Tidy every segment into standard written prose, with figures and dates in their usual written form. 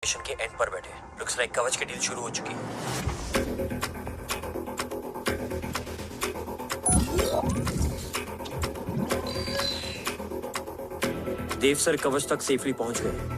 Mission के and पर बैठे। लुक्स लाइक कवच की डील शुरू हो चुकी है। देव सर कवच तक सेफली पहुंच गए।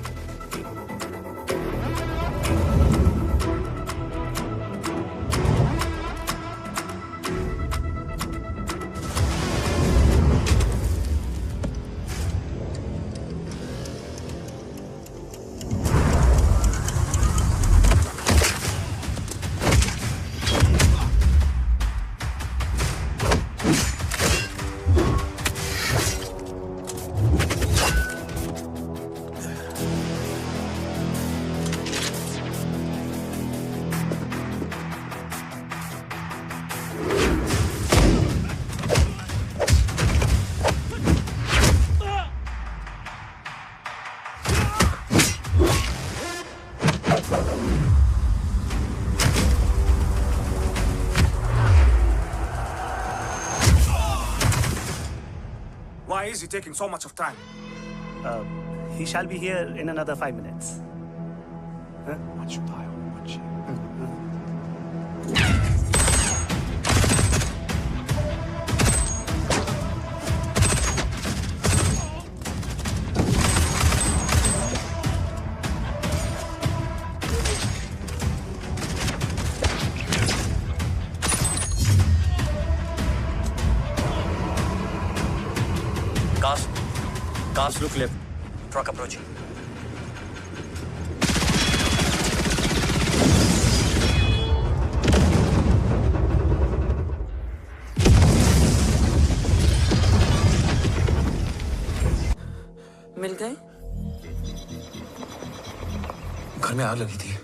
Why is he taking so much of time? He shall be here in another 5 minutes. Huh? What should I watch? Cast look left. Truck approaching. मिल गए? घर में आग लगी थी।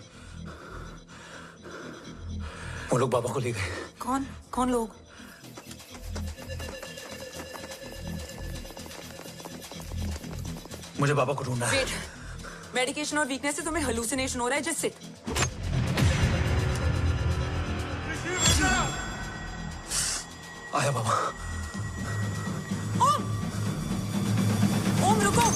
वो लोग बाबा को ले गए। कौन? कौन लोग? मुझे बाबा को ढूंढना है। वेट, मेडिकेशन और वीकनेस से तुम्हें हेलुसिनेशन हो रहा है। Just sit. आया बाबा। ओम! ओम रुको!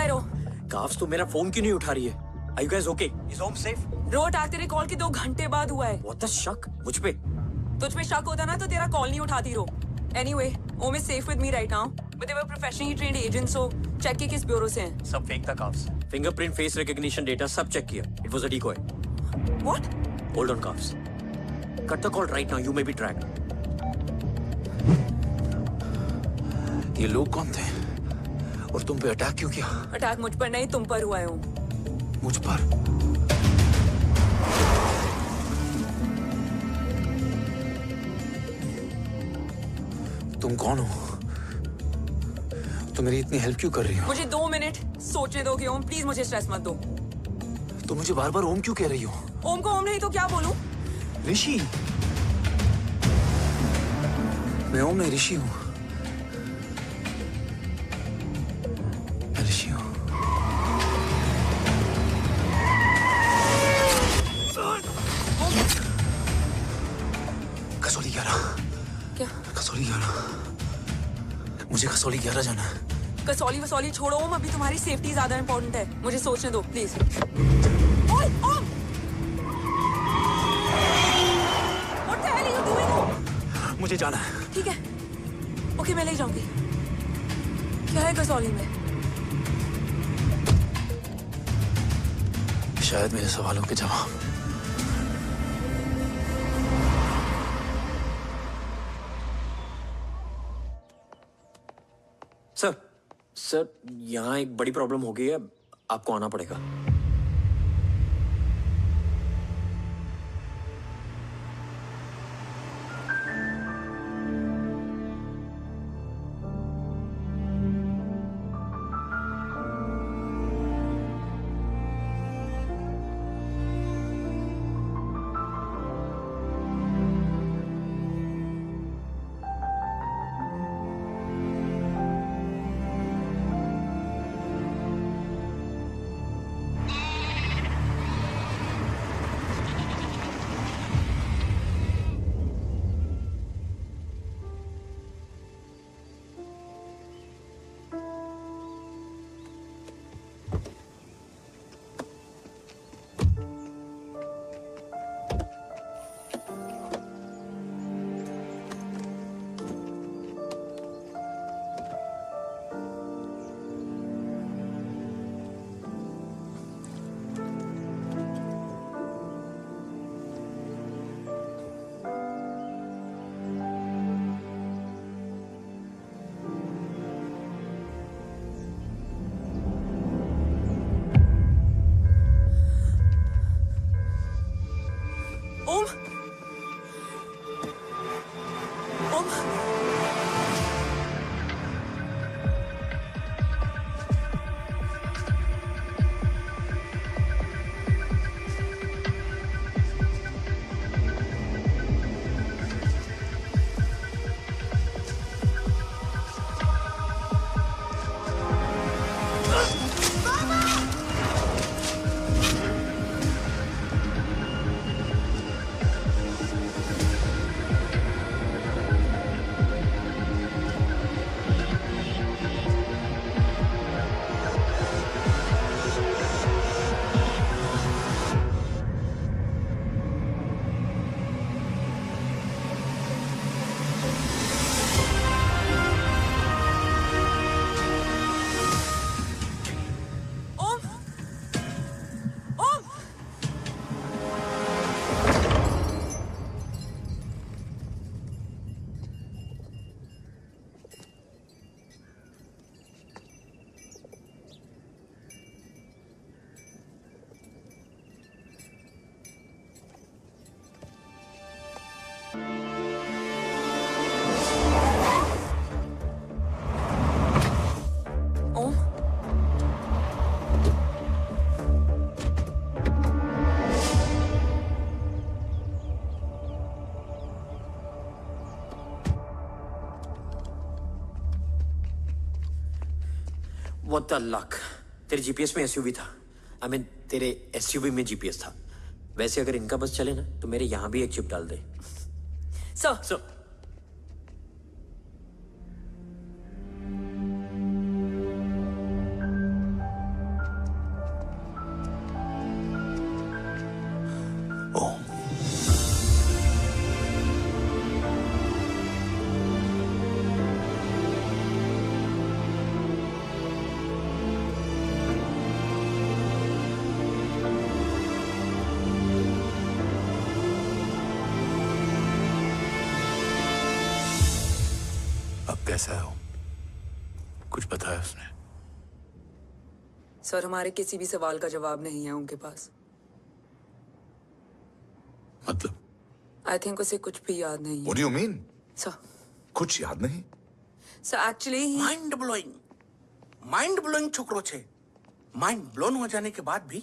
है रो? काफ्स तो मेरा फोन क्यों नहीं उठा रही है? Are you guys okay? Is home safe? रो अटैक तेरे कॉल के 2 घंटे बाद हुआ है। What the शक? मुझ पे? तुझ पे शक होता ना तो तेरा कॉल नहीं उठाती रो। Anyway, Om is safe with me right now. But they were professionally trained agents, so check के किस ब्यूरो से हैं? सब फेक था carbs. Fingerprint, face recognition data सब चेक किया। It was a decoy. What? Hold on carbs. Cut the call right now. You may be tracked. ये लोग कौन थे और तुम पे अटैक क्यों किया? अटैक मुझ पर नहीं तुम पर हुआ है ओम। मुझ पर? तुम कौन हो? तुम मेरी इतनी हेल्प क्यों कर रही हो? मुझे 2 मिनट सोचने दोगे ओम? प्लीज मुझे स्ट्रेस मत दो। तुम मुझे बार बार ओम क्यों कह रही हो? ओम को ओम नहीं तो क्या बोलूं? ऋषि। मैं ओम नहीं, ऋषि हूं। मैं ऋषि हूं। कसौली 11। क्या? कसौली 11। मुझे कसौली 11 जाना है। कसौली वसौली छोड़ो ओम, अभी तुम्हारी सेफ्टी ज्यादा इंपॉर्टेंट है। मुझे सोचने दो प्लीज। ओए ओम! What the hell are you doing, ओम? मुझे जाना है। ठीक है, ओके मैं ले जाऊंगी। क्या है कसौली में? शायद मेरे सवालों के जवाब। सर, यहाँ एक बड़ी प्रॉब्लम हो गई है। आपको आना पड़ेगा। ओम! ओम! ओम! ओम! ओम! What the luck? तेरे जीपीएस में एसयूवी था। I mean, तेरे एसयूवी में जीपीएस था। वैसे अगर इनका बस चले ना तो मेरे यहाँ भी एक चिप डाल दे। सर, कैसा है वो? कुछ पता है उसने? सर हमारे किसी भी सवाल का जवाब नहीं है उनके पास। मतलब? आई थिंक उसे कुछ भी याद नहीं What है do you mean? सर। कुछ याद नहीं? सर एक्चुअली माइंड ब्लोइंग छोकरो छे। माइंड ब्लोन हो जाने के बाद भी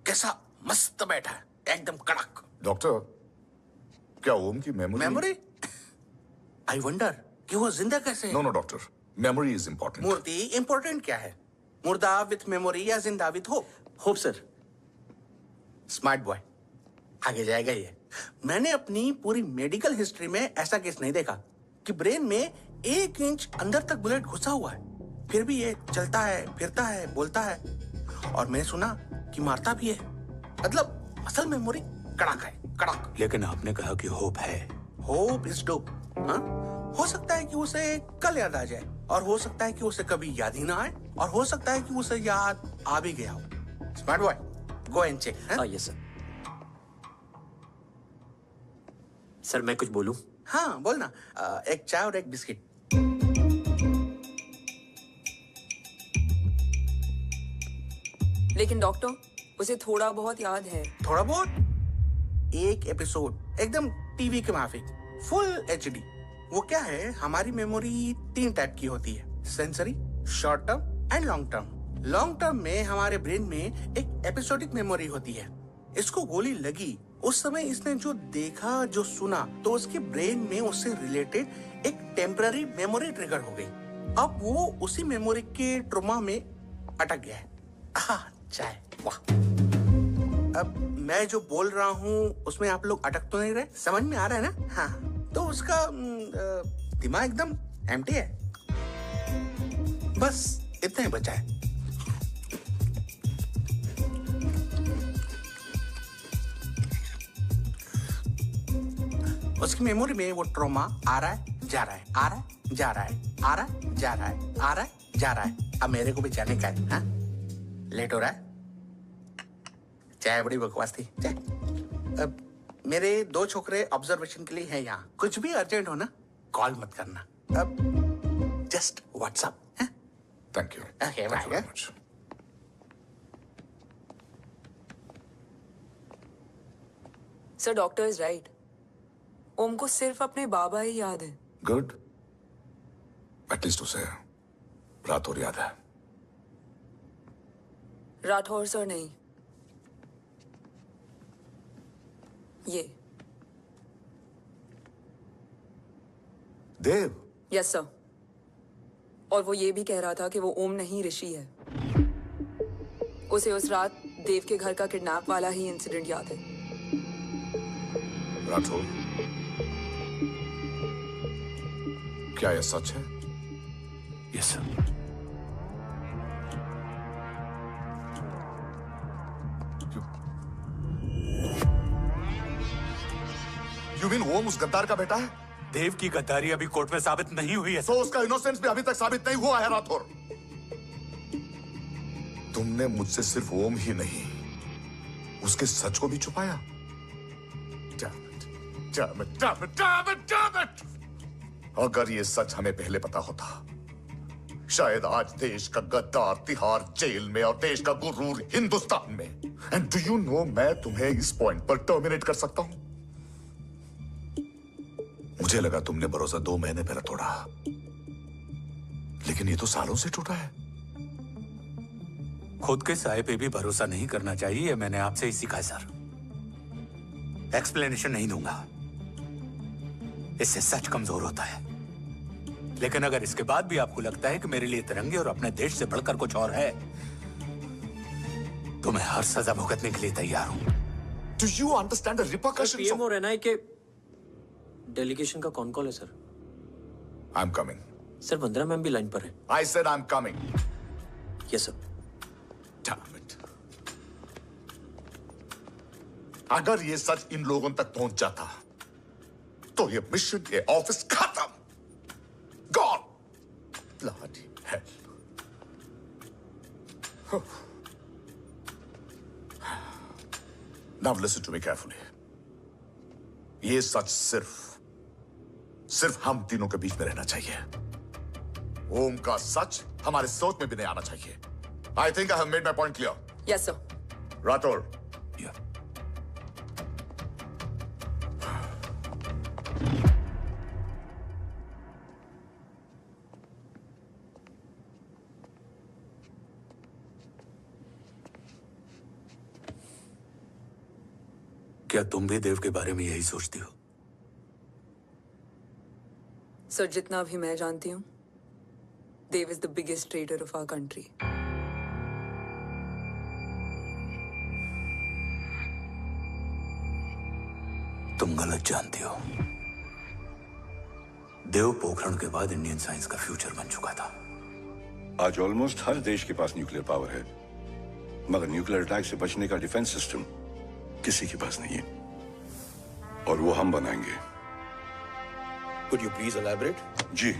कैसा मस्त बैठा है, एकदम कड़क। डॉक्टर, क्या ओम की मेमोरी आई वंडर कि वो जिंदा कैसे है? No doctor, memory is important. मूर्ति इंपॉर्टेंट क्या है? मुर्दा विथ मेमोरी या जिंदा with hope? Hope sir. Smart boy, आगे जाएगा ये। मैंने अपनी पूरी मेडिकल हिस्ट्री में ऐसा केस नहीं देखा कि ब्रेन में 1 इंच अंदर तक बुलेट घुसा हुआ है, फिर भी ये चलता है, फिरता है, बोलता है, और मैंने सुना कि मारता भी है। मतलब असल मेमोरी कड़क है, कड़क। लेकिन आपने कहा कि होप है। Hope is dope. हाँ, हो सकता है कि उसे कल याद आ जाए, और हो सकता है कि उसे कभी याद ही ना आए, और हो सकता है कि उसे याद आ भी गया हो। Smart boy, go and check. Yes sir. Sir मैं कुछ बोलूं? हाँ बोल ना। एक चाय और एक बिस्किट। लेकिन डॉक्टर उसे थोड़ा बहुत याद है। थोड़ा बहुत? एक एपिसोड एकदम टीवी के माफिक, फुल एचडी। वो क्या है, हमारी मेमोरी 3 टाइप की होती है, sensory, short term and long term. Long term में हमारे ब्रेन में एक एपिसोडिक मेमोरी होती है। इसको गोली लगी उस समय इसने जो देखा, जो सुना, तो उसके ब्रेन में उससे रिलेटेड एक टेम्पररी मेमोरी ट्रिगर हो गई। अब वो उसी मेमोरी के ट्रॉमा में अटक गया है। चाय, वाह। अब मैं जो बोल रहा हूँ उसमें आप लोग अटक तो नहीं रहे? समझ में आ रहा है ना? हाँ, तो उसका दिमाग एकदम एम्प्टी है। बस इतना ही बचा है। उसकी मेमोरी में वो ट्रॉमा आ रहा है, जा रहा है, आ रहा है, जा रहा है, आ रहा है, जा रहा है, आ रहा है, जा रहा है। अब मेरे को भी जाने का है। हाँ? लेट हो रहा है? चाय बड़ी बकवास थी। चाय। अब मेरे 2 छोकरे ऑब्जर्वेशन के लिए हैं यहाँ। कुछ भी अर्जेंट हो ना, कॉल मत करना। अब just WhatsApp. Thank you. Okay, Thank you bye. very much. Sir doctor is right. Om को सिर्फ अपने बाबा ही याद है। गुड। एटलीस्ट उसे रात और याद है। राठौर सर नहीं, ये। देव। Yes sir. और वो ये भी कह रहा था कि वो ओम नहीं, ऋषि है। उसे उस रात देव के घर का किडनैप वाला ही इंसिडेंट याद है। राठौर, क्या यह सच है? Yes sir. यू मीन ओम उस गद्दार का बेटा है? देव की गद्दारी अभी कोर्ट में साबित नहीं हुई है। तो उसका इनोसेंस भी अभी तक साबित नहीं हुआ है राठौर। तुमने मुझसे सिर्फ ओम ही नहीं, उसके सच को भी छुपाया। Damn it! अगर ये सच हमें पहले पता होता, शायद आज देश का गद्दार तिहाड़ जेल में और देश का गुरूर हिंदुस्तान में। एंड डू यू नो, मैं तुम्हें इस पॉइंट पर टर्मिनेट कर सकता हूं। मुझे लगा तुमने भरोसा 2 महीने पहले तोड़ा, लेकिन ये तो सालों से टूटा है। खुद के साए पे भी भरोसा नहीं करना चाहिए, मैंने आपसे ही सीखा सर। एक्सप्लेनेशन नहीं दूंगा, इससे सच कमजोर होता है। लेकिन अगर इसके बाद भी आपको लगता है कि मेरे लिए तिरंगे और अपने देश से बढ़कर कुछ और है, तो मैं हर सजा भुगतने के लिए तैयार हूं। Do you understand the repercussions PM of... और एनआई के डेलीगेशन का कौन कॉल है sir? I'm coming. Sir Vandana ma'am भी लाइन पर है। I said I'm coming. Yes sir. Damn it. अगर ये सच इन लोगों तक पहुंच जाता, तो ये मिशन, ये ऑफिस खत्म। Gone. Bloody hell. Now listen to me carefully. ये सच सिर्फ हम तीनों के बीच में रहना चाहिए। ओम का सच हमारे सोच में भी नहीं आना चाहिए। I think I have made my point clear. Yes sir. Rathore, Yeah. क्या तुम भी देव के बारे में यही सोचती हो? सर जितना भी मैं जानती हूँ, Dev is the biggest trader of our country. तुम गलत जानती हो। देव पोखरण के बाद इंडियन साइंस का फ्यूचर बन चुका था। आज ऑलमोस्ट हर देश के पास न्यूक्लियर पावर है, मगर न्यूक्लियर अटैक से बचने का डिफेंस सिस्टम किसी के पास नहीं है, और वो हम बनाएंगे। Could you please elaborate? जी,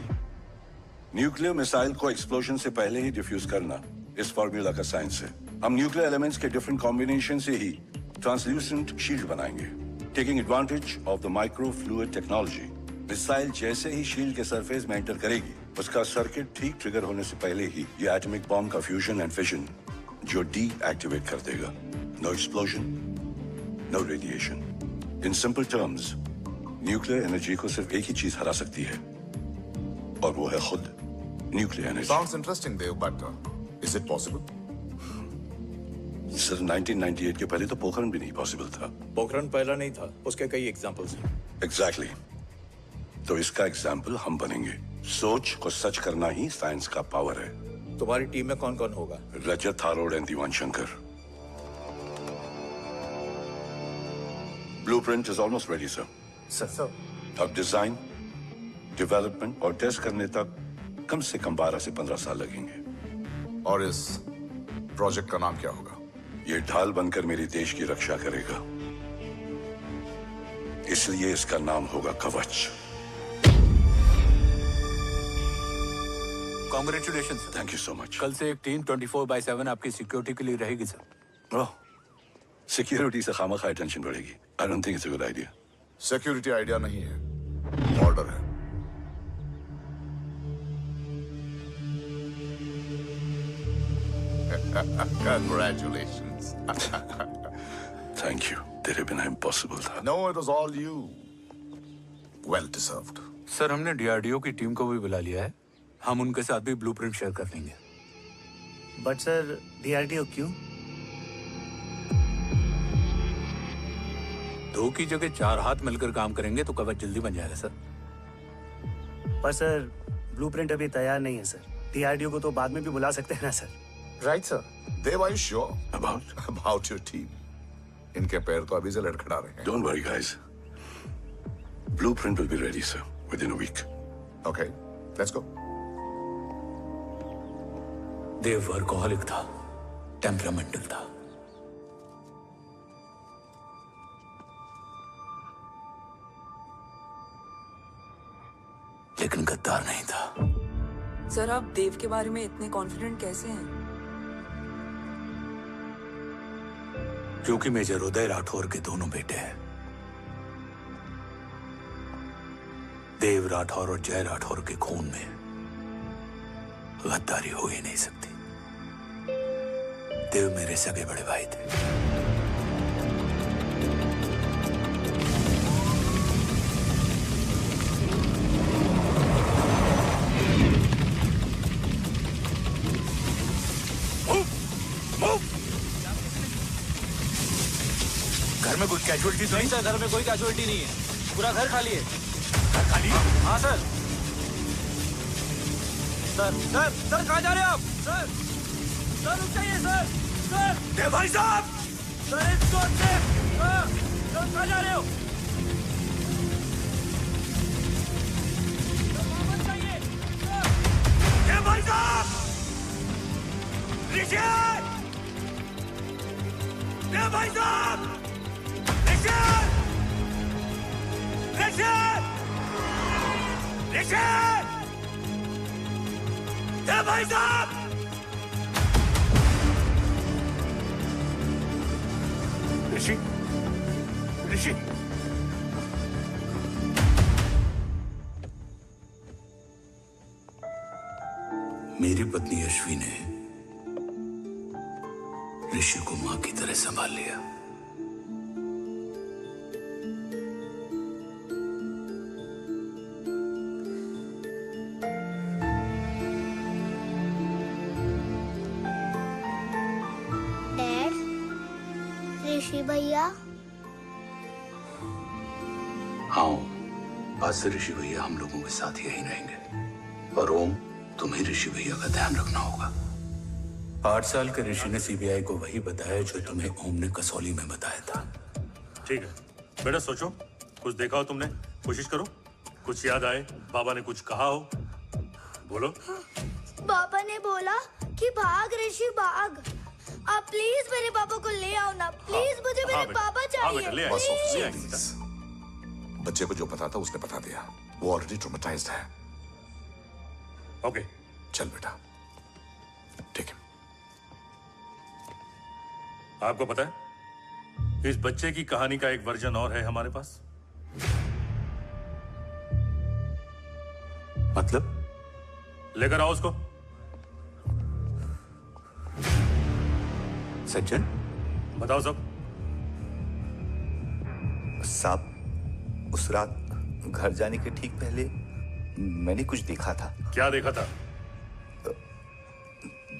न्यूक्लियर मिसाइल को एक्सप्लोजन से पहले ही डिफ्यूज करना इस फॉर्मूला का साइंस है। हम न्यूक्लियर एलिमेंट्स के डिफरेंट कॉम्बिनेशन से ही ट्रांसल्यूसेंट शील्ड बनाएंगे, taking advantage of the micro fluid technology. Missile जैसे ही शील्ड के सरफेस में एंटर करेगी, उसका सर्किट ठीक ट्रिगर होने से पहले ही ये एटॉमिक बॉम्ब का फ्यूजन एंड फिशन जो डीएक्टिवेट कर देगा। No explosion, no radiation. In simple terms, nuclear energy को सिर्फ एक ही चीज हरा सकती है, और वो है खुद nuclear energy. Sounds interesting, Dev, but is it possible? Sir, 1998 के पहले तो पोखरण भी नहीं पॉसिबल था। पोखरण पहला नहीं था, उसके कई एग्जांपल्स हैं। एग्जैक्टली। तो इसका एग्जाम्पल हम बनेंगे। सोच को सच करना ही साइंस का पावर है। तुम्हारी टीम में कौन कौन होगा? Rajat Tharod and Diwan Shankar. Blueprint is almost ready sir. Sir. अब डिजाइन, डेवलपमेंट और टेस्ट करने तक कम से कम 12 से 15 साल लगेंगे। और इस प्रोजेक्ट का नाम क्या होगा? ये ढाल बनकर मेरे देश की रक्षा करेगा, इसलिए इसका नाम होगा कवच। Congratulation sir. Thank you so much. कल से एक टीम 24/7 आपकी सिक्योरिटी के लिए रहेगी सर। ओह, सिक्योरिटी से खामखा टेंशन बढ़ेगी। I don't think it's a good idea. Security idea नहीं है, ऑर्डर है। Congratulations. थैंक यू, तेरे बिना इम्पॉसिबल था। No, it was all you. Well deserved. Sir, हमने डीआरडीओ की टीम को भी बुला लिया है। हम उनके साथ भी ब्लूप्रिंट शेयर कर लेंगे। बट सर, DRDO क्यों? 2 की जगह 4 हाथ मिलकर काम करेंगे तो कवच जल्दी बन जाएगा सर। पर सर, ब्लूप्रिंट अभी तैयार नहीं है सर। DRDO को तो बाद में भी बुला सकते हैं ना sir. Right, sir. Dev, are you sure About? about your team? इनके पैर तो अभी से लड़खड़ा रहे हैं। Don't worry, guys. Blueprint will be ready, sir, within a week. Okay, let's go. Dev workaholic था, टेम्परामेंटल था। लेकिन गद्दार नहीं था। सर आप देव के बारे में इतने कॉन्फिडेंट कैसे हैं? क्योंकि मेजर उदय राठौर के दोनों बेटे हैं। देव राठौर और जय राठौर के खून में गद्दारी हो ही नहीं सकती। देव मेरे सगे बड़े भाई थे। घर में कोई कैजुअलिटी तो नहीं? सर, घर में कोई कैजुअलिटी नहीं है, पूरा घर खाली है। घर खाली? हाँ सर। सर कहाँ जा रहे हैं आप? सर रुक जाइए सर। देव भाई साहब! सर इसको सर कहाँ जा रहे हो? वापस जाइए। देव भाई साहब! ऋषि! देव भाई साहब! ऋषि! देव भाई साहब! ऋषि! मेरी पत्नी यशवी ने ऋषि को मां की तरह संभाल लिया। डैड, ऋषि भैया। हाँ, आज से ऋषि भैया हम लोगों के साथ यहीं रहेंगे। और ओम, तुम्हें ऋषि भैया का ध्यान रखना होगा। 8 साल के ऋषि ने सीबीआई को वही बताया जो तुम्हें ओम ने कसौली में बताया था। ठीक है बेटा, सोचो, कुछ देखा हो तुमने, कोशिश करो, कुछ याद आए, बाबा ने कुछ कहा हो, बोलो। पापा ने बोला कि भाग ऋषि भाग। आप प्लीज मेरे पापा को ले आओ ना, प्लीज। मुझे मेरे पापा चाहिए। ले प्लीज। बच्चे को जो पता था उसने बता दिया। वो ऑलरेडी ट्रॉमेटाइज्ड है। ओके, चल बेटा, ठीक है। आपको पता है इस बच्चे की कहानी का एक वर्जन और है हमारे पास। मतलब? लेकर आओ उसको। सज्जन, बताओ सब। साहब, उस रात घर जाने के ठीक पहले मैंने कुछ देखा था। क्या देखा था?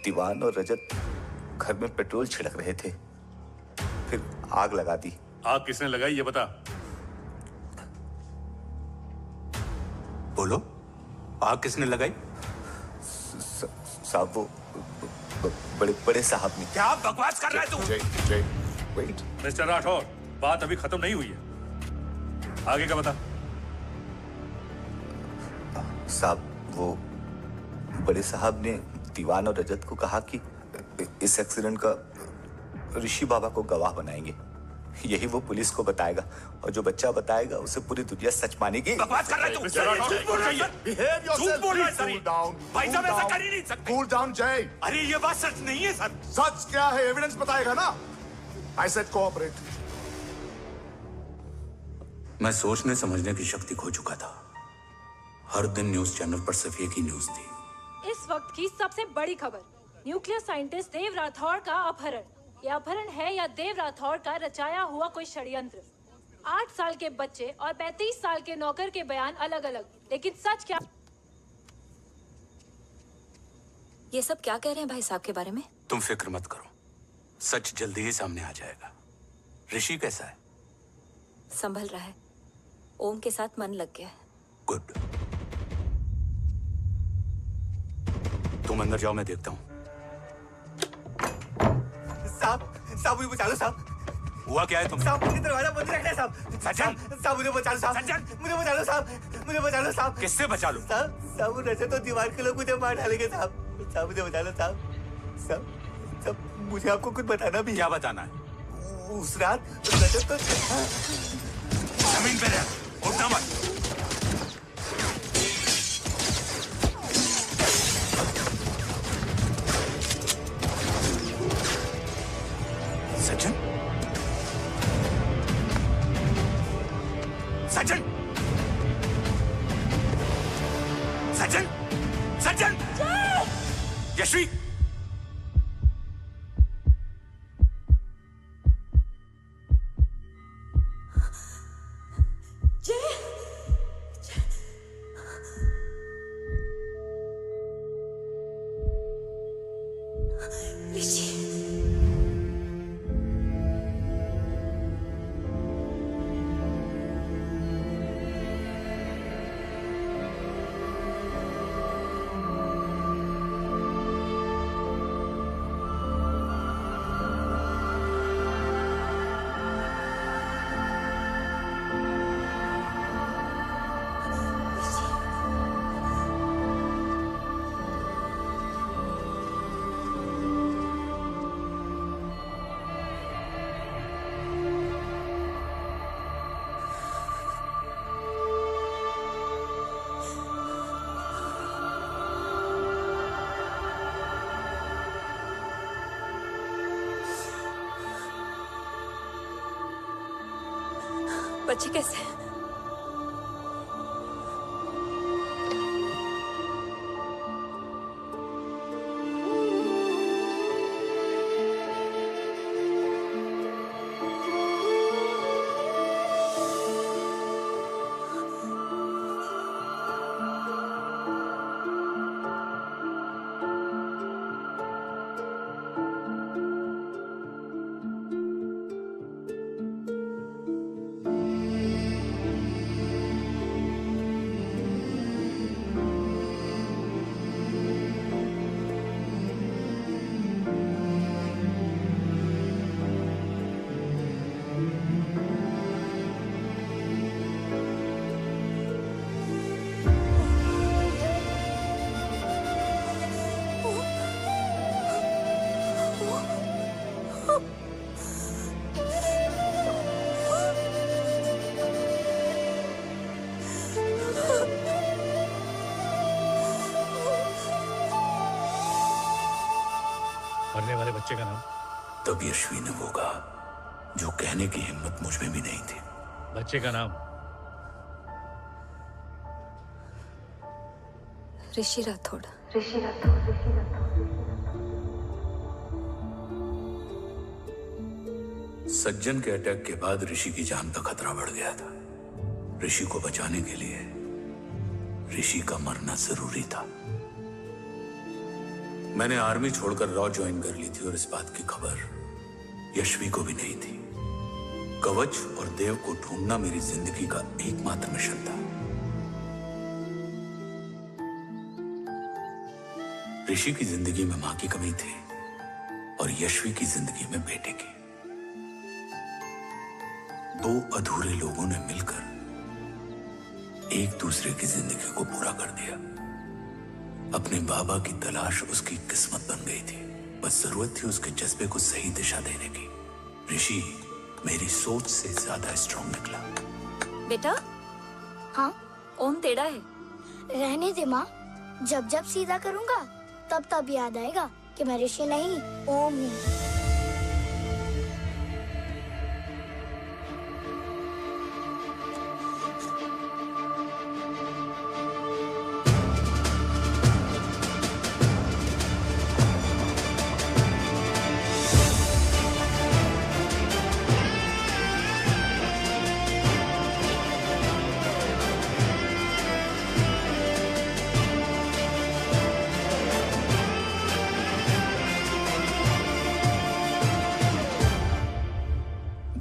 दीवान और रजत घर में पेट्रोल छिड़क रहे थे, फिर आग लगा दी। आग किसने लगाई ये बता। बोलो, आग किसने लगाई? साहब, वो बड़े बड़े साहब ने। क्या बकवास कर रहा है तू? जय, वेट। मिस्टर राठौर, बात अभी खत्म नहीं हुई है, आगे का बता। साहब, वो बड़े साहब ने दीवान और रजत को कहा कि इस एक्सीडेंट का ऋषि बाबा को गवाह बनाएंगे। यही वो पुलिस को बताएगा, और जो बच्चा बताएगा उसे पूरी दुनिया सच मानेगी। बकवास कर रहा है तू? मिस्टर राठौर, झूठ बोल रही है। Behave yourself, झूठ बोल रहा है please, सर। cool down, भाई cool साहब, ऐसा down. कर ही नहीं सकते। Cool down, जय। अरे ये बात सच नहीं है सर। सच क्या है? एविडेंस बताएगा ना। I said cooperate. मैं सोचने समझने की शक्ति खो चुका था। हर दिन न्यूज चैनल पर सिर्फ एक ही न्यूज थी। इस वक्त की सबसे बड़ी खबर, न्यूक्लियर साइंटिस्ट देव राठौर का अपहरण। यह अपहरण है या देव राठौर का रचाया हुआ कोई षड्यंत्र। 8 साल के बच्चे और 35 साल के नौकर के बयान अलग अलग, लेकिन सच क्या? ये सब क्या कह रहे हैं भाई साहब के बारे में? तुम फिक्र मत करो, सच जल्दी ही सामने आ जाएगा। ऋषि कैसा है? संभल रहा है। ओम के साथ मन लग गया है। गुड। तुम अंदर जाओ, मैं देखता हूँ। साहब, मुझे बचा लो साहब। हुआ क्या है तुम? साहब, मुझे दरवाजा बंद रखना है साहब। सज्जन, साहब, मुझे बचा लो साहब। सज्जन, मुझे बचा लो साहब। मुझे बचा लो साहब। किससे बचा लो? साहब, रजत तो दीवार के लोग मुझे मार डालेंगे साहब। साहब, मुझे बचा लो साहब। साहब, मुझे आपको कुछ बताना भी है। क्या बताना है? उस रात रजत तो जमीन पे रह, उठना मत। सज्जन, सज्जन, सज्जन, सज्जन, यशवी, बच्चे कैसे हैं? बच्चे का नाम? तब यशवी ने वो कहा जो कहने की हिम्मत मुझ में भी नहीं थी। बच्चे का नाम? ऋषि राठौड़। सज्जन के अटैक के बाद ऋषि की जान का खतरा बढ़ गया था। ऋषि को बचाने के लिए ऋषि का मरना जरूरी था। मैंने आर्मी छोड़कर रॉ ज्वाइन कर ली थी और इस बात की खबर यशवी को भी नहीं थी। कवच और देव को ढूंढना मेरी जिंदगी का एकमात्र मिशन था। ऋषि की जिंदगी में मां की कमी थी और यशवी की जिंदगी में बेटे की। दो अधूरे लोगों ने मिलकर एक दूसरे की जिंदगी को पूरा कर दिया। अपने बाबा की तलाश उसकी किस्मत बन गई थी। बस जरूरत थी उसके जज्बे को सही दिशा देने की। ऋषि मेरी सोच से ज्यादा स्ट्रांग निकला। बेटा। हाँ। ओम टेढ़ा है। रहने दे माँ, जब जब सीधा करूँगा तब तब याद आएगा कि मैं ऋषि नहीं ओम हूँ।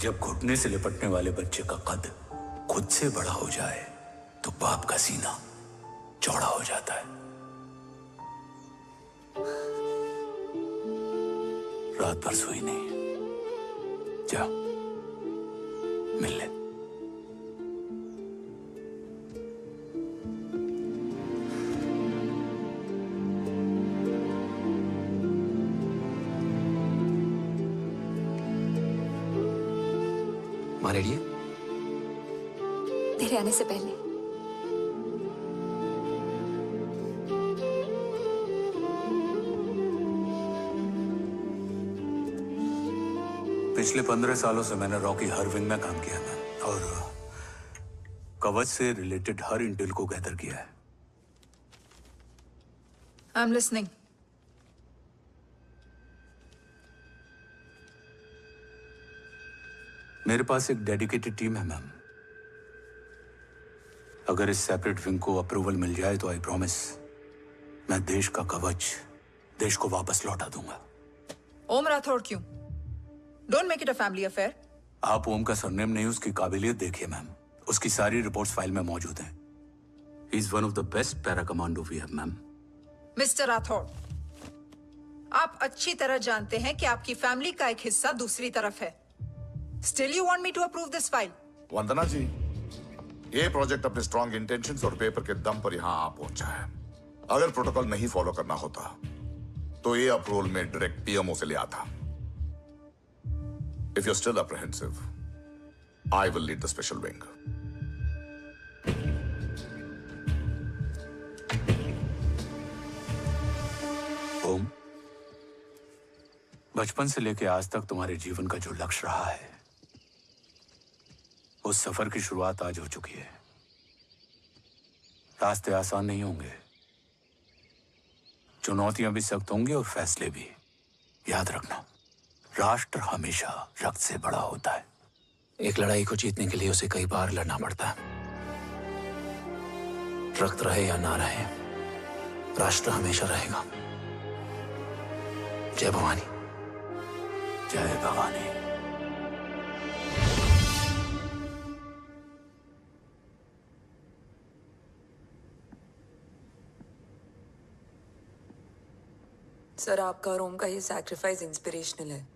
जब घुटने से लिपटने वाले बच्चे का कद खुद से बड़ा हो जाए तो बाप का सीना चौड़ा हो जाता है। रात भर सोई नहीं। जा मिल ले। माँ रेडी है? तेरे आने से पहले। पिछले 15 सालों से मैंने रॉ की हर विंग में काम किया है और कवच से रिलेटेड हर इंटेल को गैदर किया है। I am listening. मेरे पास एक डेडिकेटेड टीम है मैम। अगर इस सेपरेट विंग को अप्रूवल मिल जाए तो आई प्रॉमिस मैं देश का कवच देश को वापस लौटा दूंगा। ओम राठौड़ क्यों? Don't make it a family affair. आप ओम का सरनेम नहीं उसकी काबिलियत देखिए मैम। उसकी सारी रिपोर्ट्स फाइल में मौजूद हैं। He is one of the best para commando we have ma'am. Mister Rathore, आप अच्छी तरह जानते हैं कि आपकी फैमिली का एक हिस्सा दूसरी तरफ है। Still you want me to approve this file? वंदना जी, ये प्रोजेक्ट अपने स्ट्रॉन्ग इंटेंशंस और पेपर के दम पर यहाँ आ पहुंचा है। अगर प्रोटोकॉल नहीं फॉलो करना होता तो ये अप्रूवल में डायरेक्ट पीएमओ से ले आता। If you're still apprehensive, I will lead the special wing. ओम, बचपन से लेके आज तक तुम्हारे जीवन का जो लक्ष्य रहा है उस सफर की शुरुआत आज हो चुकी है। रास्ते आसान नहीं होंगे, चुनौतियां भी सख्त होंगी और फैसले भी। याद रखना, राष्ट्र हमेशा रक्त से बड़ा होता है। एक लड़ाई को जीतने के लिए उसे कई बार लड़ना पड़ता है। रक्त रहे या ना रहे, राष्ट्र हमेशा रहेगा। जय भवानी। जय भवानी। सर, आपका और ओम का ये सैक्रिफाइस इंस्पिरेशनल है,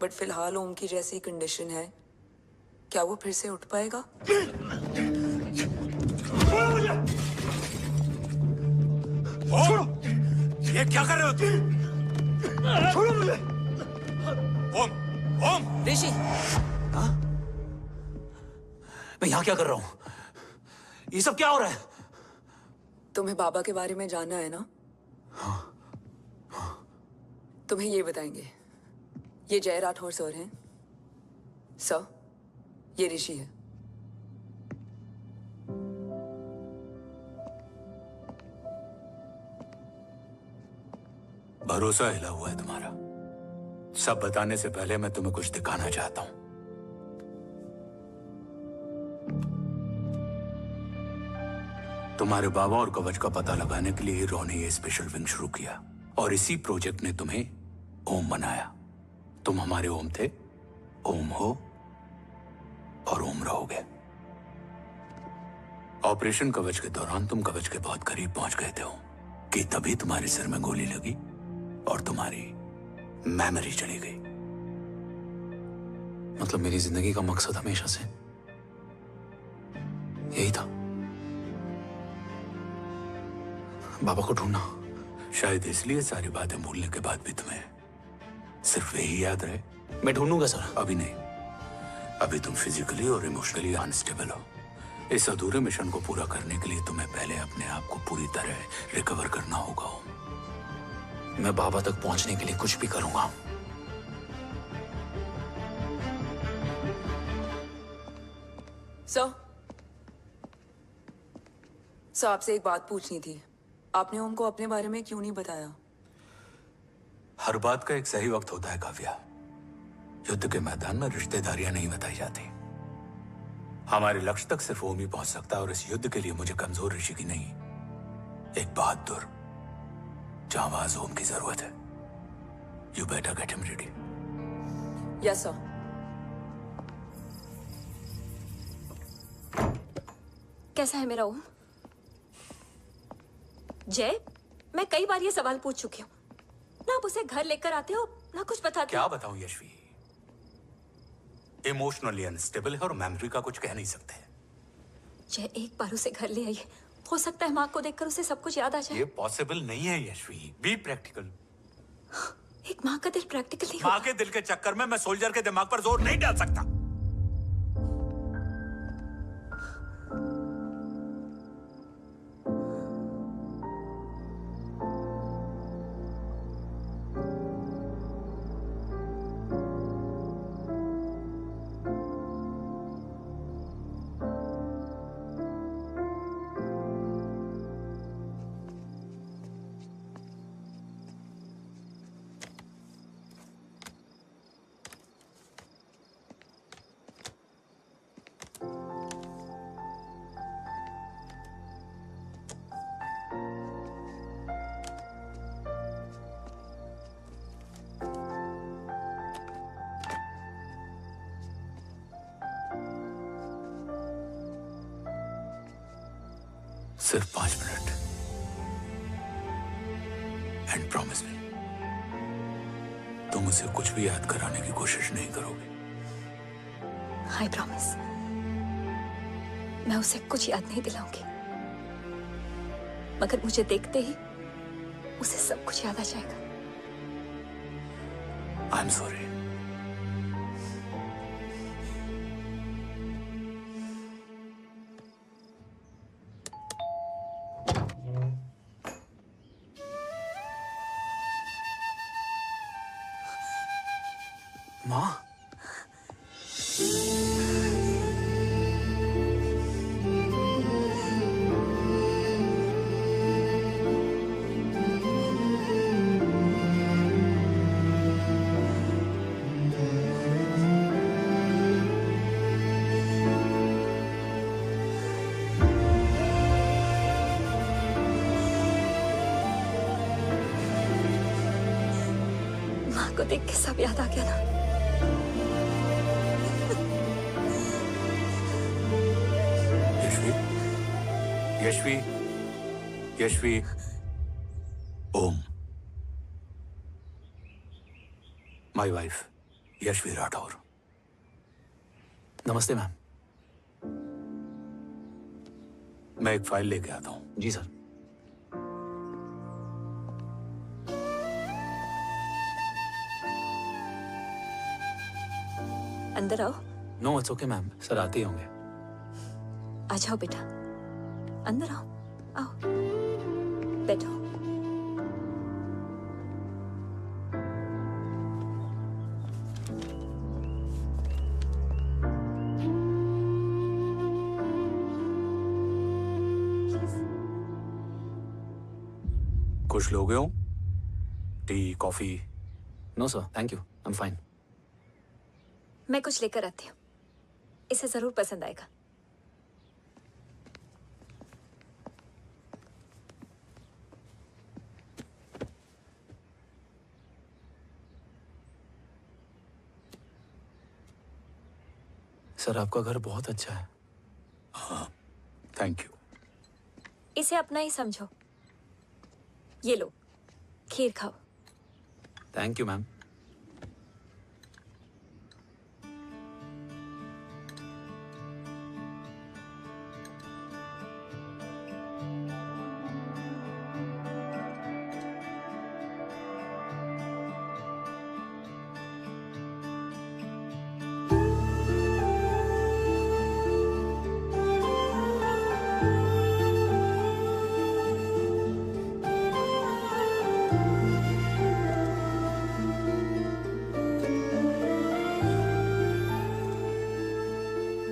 बट फिलहाल ओम की जैसी कंडीशन है, क्या वो फिर से उठ पाएगा? छोड़ो! ये क्या कर रहे हो तुम? छोड़ो मुझे! ओम! ओम! ऋषि! हाँ? मैं यहाँ क्या कर रहा हूँ? ये सब क्या हो रहा है? तुम्हें बाबा के बारे में जानना है ना? तुम्हें ये बताएंगे। ये जय राठौर सर हैं। सर, ये ऋषि है। भरोसा हिला हुआ है तुम्हारा। सब बताने से पहले मैं तुम्हें कुछ दिखाना चाहता हूं। तुम्हारे बाबा और कवच का पता लगाने के लिए हीरो ने ये स्पेशल विंग शुरू किया और इसी प्रोजेक्ट ने तुम्हें ओम बनाया। तुम हमारे ओम थे, ओम हो और ओम रहोगे। ऑपरेशन कवच के दौरान तुम कवच के बहुत करीब पहुंच गए थे कि तभी तुम्हारे सिर में गोली लगी और तुम्हारी मेमोरी चली गई। मतलब मेरी जिंदगी का मकसद हमेशा से यही था, बाबा को ढूंढना। शायद इसलिए सारी बातें भूलने के बाद भी तुम्हें सिर्फ यही याद रहे। मैं ढूंढूंगा सर। अभी नहीं, अभी तुम फिजिकली और इमोशनली अनस्टेबल हो। इस अधूरे मिशन को पूरा करने के लिए तुम्हें पहले अपने आप को पूरी तरह रिकवर करना होगा। मैं बाबा तक पहुंचने के लिए कुछ भी करूंगा। सर, आपसे एक बात पूछनी थी। आपने ओम को अपने बारे में क्यों नहीं बताया? हर बात का एक सही वक्त होता है काव्या। युद्ध के मैदान में रिश्तेदारियां नहीं बताई जाती। हमारे लक्ष्य तक सिर्फ ओम ही पहुंच सकता है और इस युद्ध के लिए मुझे कमजोर ऋषि की नहीं, एक बहादुर जांबाज ओम की जरूरत है। You better get him ready. Yes sir. कैसा है मेरा ओम? जय, मैं कई बार ये सवाल पूछ चुकी हूँ। ना आप उसे घर लेकर आते हो, ना कुछ बताते क्या हो। बताऊं यशवी, इमोशनली अनस्टेबल है और मेमोरी का कुछ कह नहीं सकते। जय, एक बार उसे घर ले आइए। हो सकता है माँ को देखकर उसे सब कुछ याद आ जाए। ये पॉसिबल नहीं है यशवी। Be practical. एक माँ का दिल प्रैक्टिकल नहीं माँ के दिल के चक्कर में मैं सोल्जर के दिमाग पर जोर नहीं डाल सकता। सिर्फ 5 मिनट एंड प्रॉमिस मी, तुम उसे कुछ भी याद कराने की कोशिश नहीं करोगे। आई प्रॉमिस, मैं उसे कुछ याद नहीं दिलाऊंगी, मगर मुझे देखते ही उसे सब कुछ याद आ जाएगा। I am sorry. माँ, माँ को देख के सब याद आ गया ना। Yashvi, Yashvi, Om, my wife Yashvi Rathore. नमस्ते मैम। मैं एक फाइल लेके आता हूँ। जी सर। अंदर आओ। No it's okay ma'am, sir आते ही होंगे। आ जाओ बेटा, अंदर आओ। आओ, बैठो। कुछ लोगे हो? Tea, coffee? No sir, thank you, I am fine. मैं कुछ लेकर आती हूँ, इसे जरूर पसंद आएगा। सर आपका घर बहुत अच्छा है। हाँ, थैंक यू। इसे अपना ही समझो। ये लो, खीर खाओ। Thank you ma'am.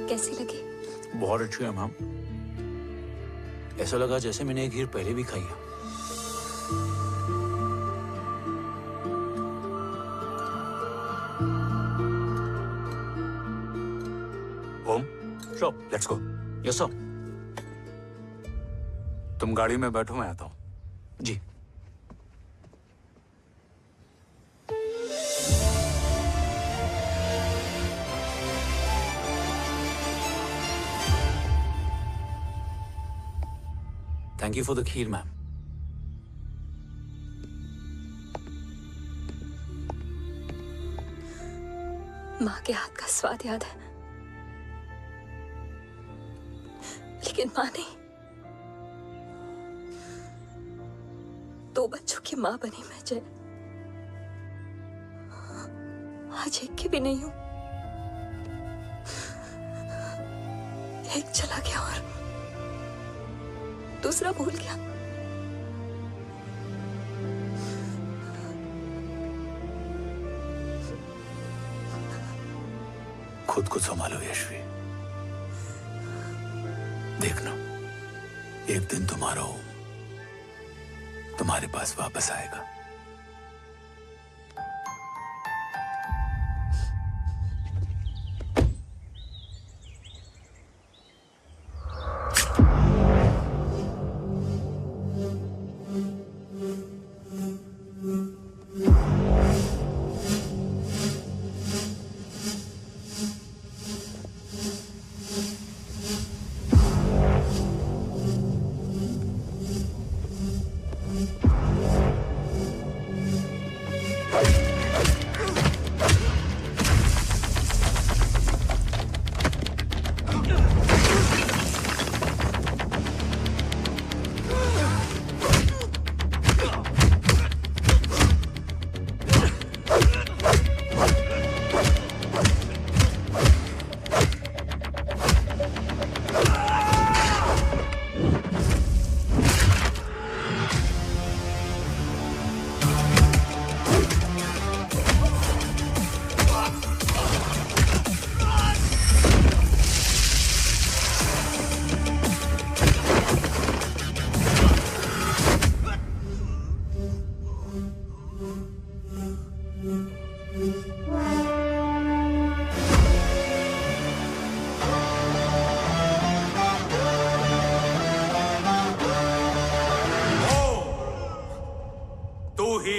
कैसी लगी? बहुत अच्छी है मैम। ऐसा लगा जैसे मैंने एक खीर पहले भी खाई है। Om, sure, let's go. Yes sir. तुम गाड़ी में बैठो, मैं आता हूँ। जी। Thank you for the kheer, ma'am. माँ के हाथ का स्वाद याद है, लेकिन माँ नहीं। 2 बच्चों की माँ बनी मैं जय। आज एक की भी नहीं हूं। एक चला गया और दूसरा भूल गया। खुद को संभालो यशवी। देखना, एक दिन तुम्हारा ओम तुम्हारे पास वापस आएगा।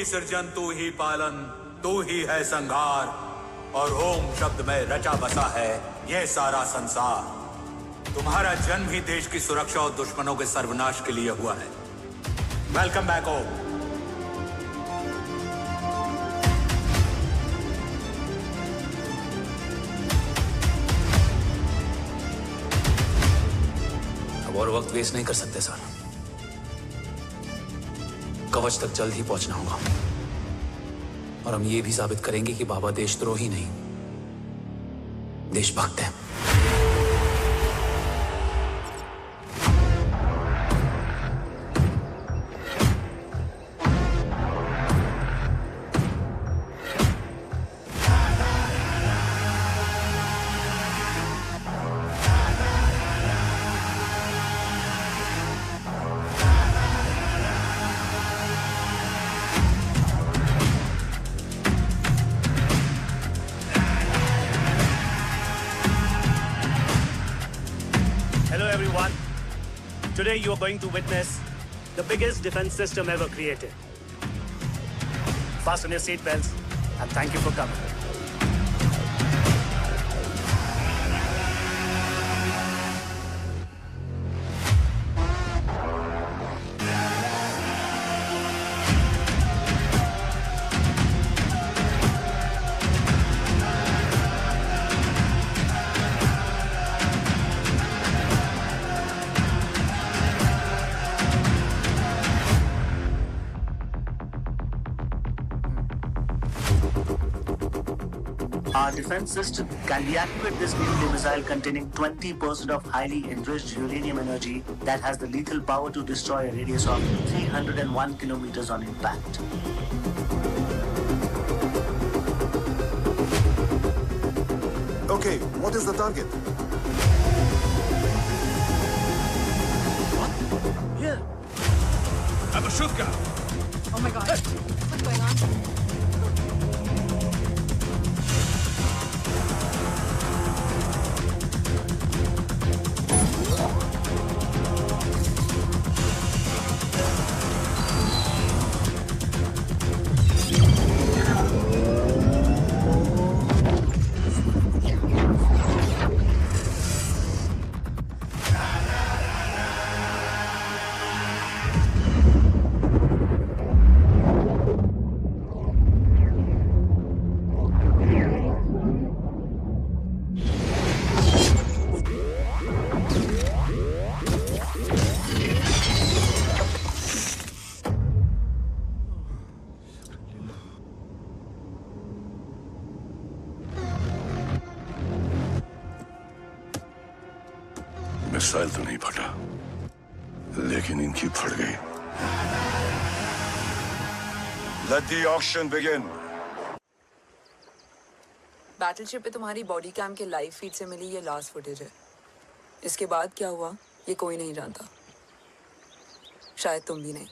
सृजन तू ही पालन, तू ही है संहार, और ओम शब्द में रचा बसा है ये सारा संसार। तुम्हारा जन्म ही देश की सुरक्षा और दुश्मनों के सर्वनाश के लिए हुआ है। वेलकम बैक ओम। अब और वक्त वेस्ट नहीं कर सकते सर। कवच तक जल्द ही पहुंचना होगा और हम ये भी साबित करेंगे कि बाबा देशद्रोही नहीं, देशभक्त हैं। Today you are going to witness the biggest defense system ever created. Fasten your seatbelts and thank you for coming. Our defense system can deactivate this nuclear missile containing 20% of highly enriched uranium energy that has the lethal power to destroy a radius of 301 kilometers on impact. Okay, what is the target? Here. I'm a shooter. Oh my God. What's going on? Missile तो नहीं फटा, लेकिन इनकी फट गई। Let the auction begin. Battleship पे तुम्हारी body cam के लाइव फीड से मिली ये लास्ट फुटेज है। इसके बाद क्या हुआ ये कोई नहीं जानता, शायद तुम भी नहीं।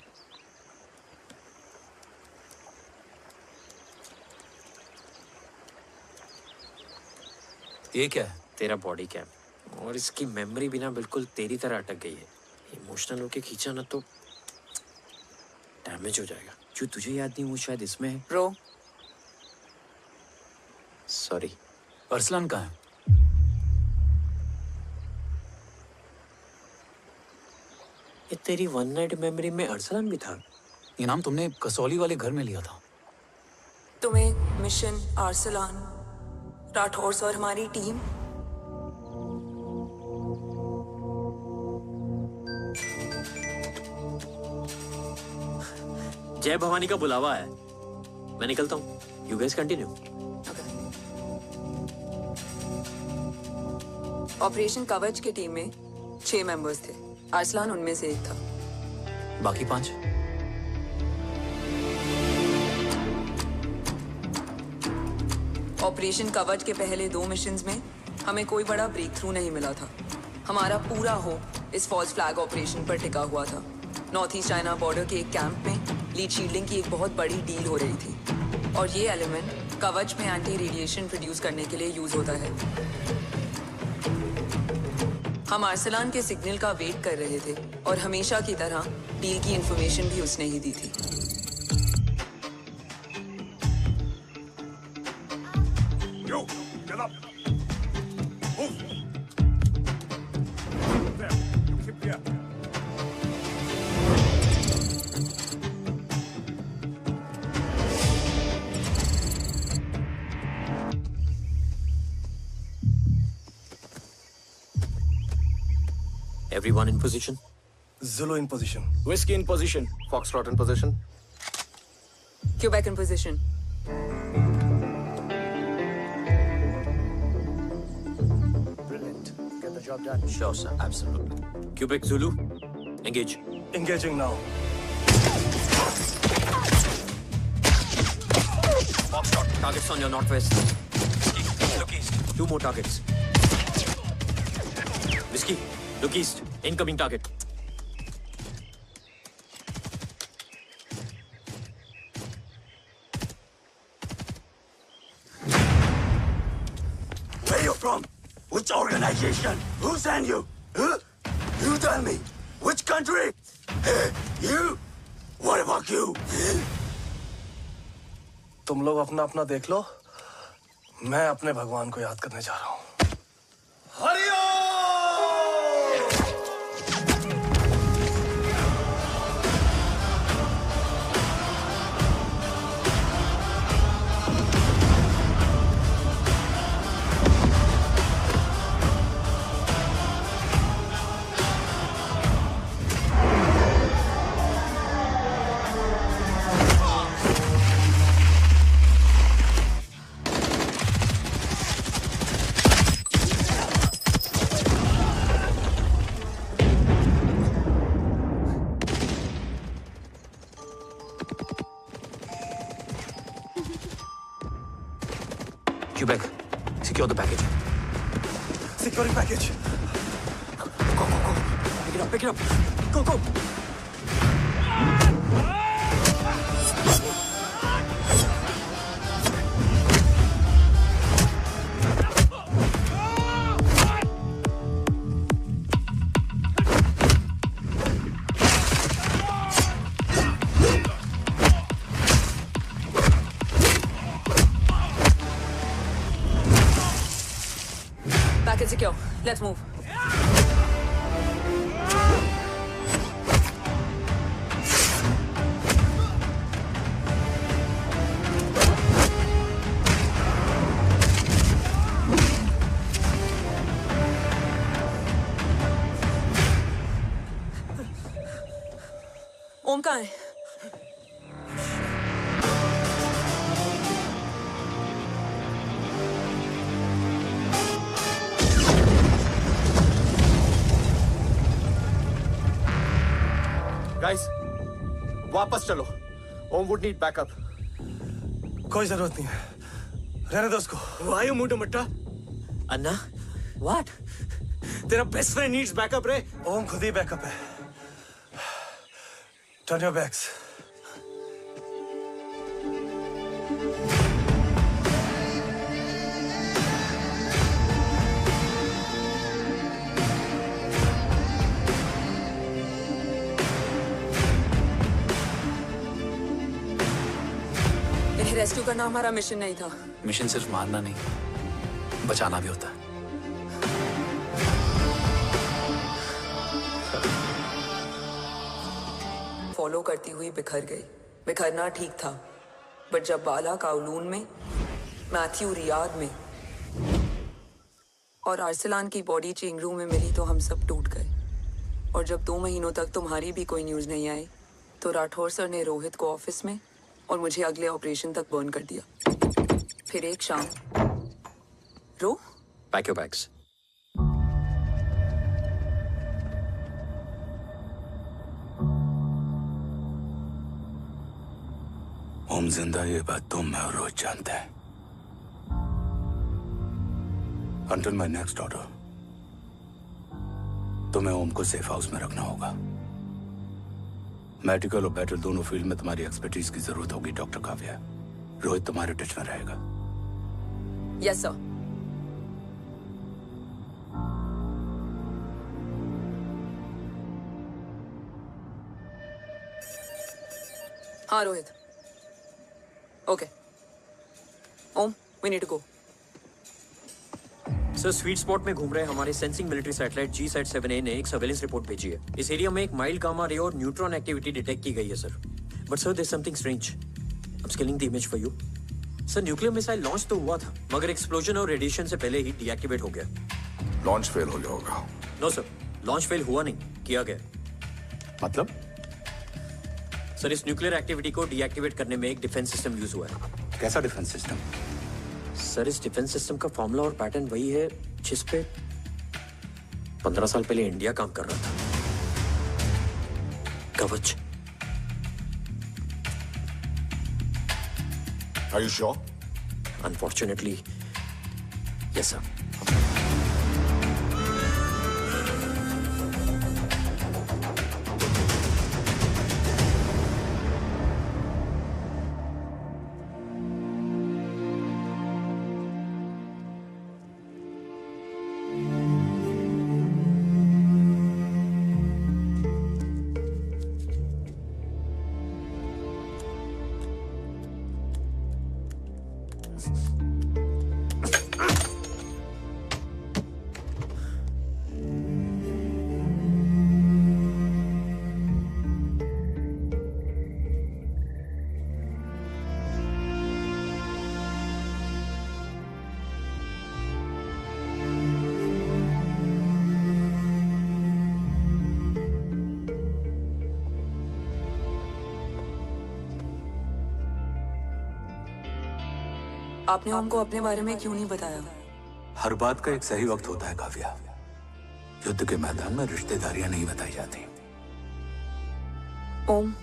ये क्या है? तेरा बॉडी कैम, और इसकी मेमोरी भी ना बिल्कुल तेरी तरह अटक गई है। इमोशनल होके खींचा ना तो डैमेज हो जाएगा। जो तुझे याद नहीं वो शायद इसमें है। रो सॉरी। अरसलान कहाँ है? ये तेरी वन नाइट मेमोरी में अरसलान भी था? ये नाम तुमने कसौली वाले घर में लिया था। तुम्हें मिशन अरसलान, राठौर और हमारी टीम जय भवानी का बुलावा है, मैं निकलता हूँ। You guys continue. ऑपरेशन कवच की टीम में 6 मेंबर्स थे, अरसलान उनमें से एक था। बाकी 5? ऑपरेशन कवच के पहले 2 मिशंस में हमें कोई बड़ा ब्रेक थ्रू नहीं मिला था। हमारा पूरा होप इस फॉल्स फ्लैग ऑपरेशन पर टिका हुआ था। नॉर्थ ईस्ट चाइना बॉर्डर के एक कैंप में लीड शील्डिंग की एक बहुत बड़ी डील हो रही थी, और ये एलिमेंट कवच में एंटी रेडिएशन प्रोड्यूस करने के लिए यूज होता है। हम अरसलान के सिग्नल का वेट कर रहे थे, और हमेशा की तरह डील की इंफॉर्मेशन भी उसने ही दी थी। Yo, get up. Move. There. You keep here. Everyone in position? Zulu in position. Whiskey in position. Foxtrot in position. Quebec in position. Brilliant. Get the job done. Sure, sir. Absolutely. Quebec Zulu, engage. Engaging now. Foxtrot, targets on your northwest. Whiskey, look east. 2 more targets. Whiskey, look east. Incoming target. Where you from? Which organization? Who sent you? Huh? You tell me. Which country? Hey, you. What about you? तुम लोग अपना अपना देख लो। मैं अपने भगवान को याद करने जा रहा हूँ। Hariom! Quebec, secure the package. Securing package. Go. Pick it up. Go. Package secure. Let's move. ओम कहाँ है? Guys, वापस चलो। ओम वुड नीड बैकअप। कोई जरूरत नहीं है। रहने दो उसको। Why you moved Matta? Anna, what? तेरा बेस्ट फ्रेंड नीड्स बैकअप रे। ओम खुद ही बैकअप है। Turn your backs. रेस्क्यू करना हमारा मिशन नहीं था। मिशन सिर्फ मारना नहीं, बचाना भी होता है। फॉलो करती हुई बिखर गई। बिखरना ठीक था, बट जब बाला काउलून में, मैथ्यू रियाद में और आर्सलान की बॉडी चेंज रूम में मिली तो हम सब टूट गए। और जब 2 महीनों तक तुम्हारी भी कोई न्यूज़ नहीं आई तो राठौर सर ने रोहित को ऑफिस में और मुझे अगले ऑपरेशन तक बर्न कर दिया। फिर एक शाम रो पैक योर बैग्स। ओम जिंदा, ये बात तुम मैं और रोज जानते हैं। Until my next order, तुम्हें ओम को सेफ हाउस में रखना होगा। मेडिकल और बैटल दोनों फील्ड में तुम्हारी एक्सपर्टीज की जरूरत होगी डॉक्टर काव्या। रोहित तुम्हारे टच में रहेगा। Yes sir. हाँ Rohit. Okay Om, we need to go. Sir, sweet spot में घूम रहे हमारे सेंसिंग मिलिट्री सैटेलाइट GSAT-7A ने एक सर्वेलेंस रिपोर्ट भेजी है। इस एरिया में एक माइल्ड गामा रे और न्यूट्रॉन एक्टिविटी डिटेक्ट की गई है sir. But sir, there is something strange. I am scanning the image for you. Sir, nuclear missile launch तो हुआ था, मगर एक्सप्लोजन और रेडिएशन से पहले ही डीएक्टिवेट हो गया। लॉन्च फेल हो गया होगा। नो सर, लॉन्च फेल हुआ नहीं, किया गया। मतलब? सर, इस न्यूक्लियर एक्टिविटी को डीएक्टिवेट करने में एक डिफेंस सिस्टम यूज हुआ है। कैसा डिफेंस सिस्टम? सर, इस डिफेंस सिस्टम का फॉर्मूला और पैटर्न वही है जिस पे 15 साल पहले इंडिया काम कर रहा था। कवच। Are you sure? Unfortunately, yes sir. आपने हमको अपने बारे में क्यों नहीं बताया? हर बात का एक सही वक्त होता है काव्या। युद्ध के मैदान में रिश्तेदारियां नहीं बताई जाती। ओम,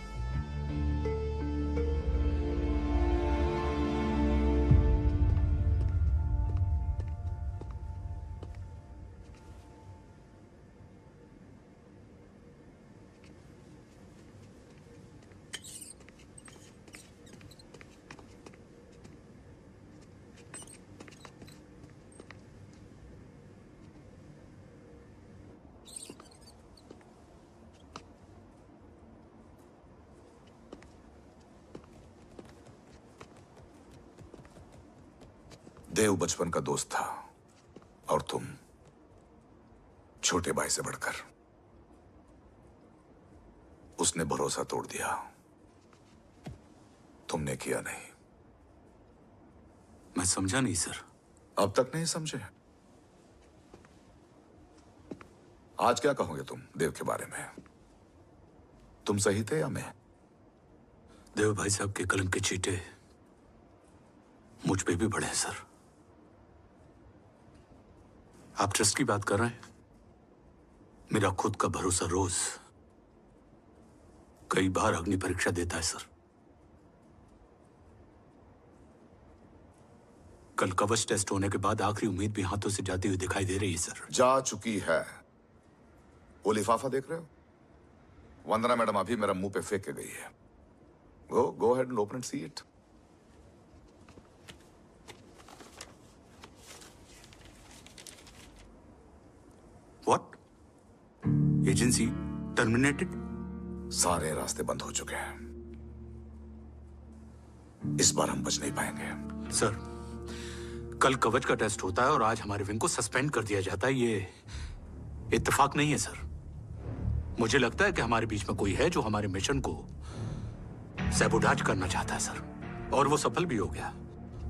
देव बचपन का दोस्त था और तुम छोटे भाई से बढ़कर। उसने भरोसा तोड़ दिया, तुमने किया नहीं। मैं समझा नहीं सर। अब तक नहीं समझे? आज क्या कहोगे तुम देव के बारे में? तुम सही थे या मैं? देव भाई साहब के कलम के चीटे मुझ पे भी पड़े हैं सर। आप ट्रस्ट की बात कर रहे हैं? मेरा खुद का भरोसा रोज कई बार अग्नि परीक्षा देता है सर। कल कवच टेस्ट होने के बाद आखिरी उम्मीद भी हाथों से जाती हुई दिखाई दे रही है सर। जा चुकी है। वो लिफाफा देख रहे हो? वंदना मैडम अभी मेरा मुंह पे फेंक के गई है। Go ahead and open and see it. What? Agency terminated? सारे रास्ते बंद हो चुके हैं। इस बार हम बच नहीं पाएंगे। सर, कल कवच का टेस्ट होता है और आज हमारे विंग को सस्पेंड कर दिया जाता है। ये इत्तेफाक नहीं है सर। मुझे लगता है कि हमारे बीच में कोई है जो हमारे मिशन को सैबोटाज करना चाहता है सर। और वो सफल भी हो गया।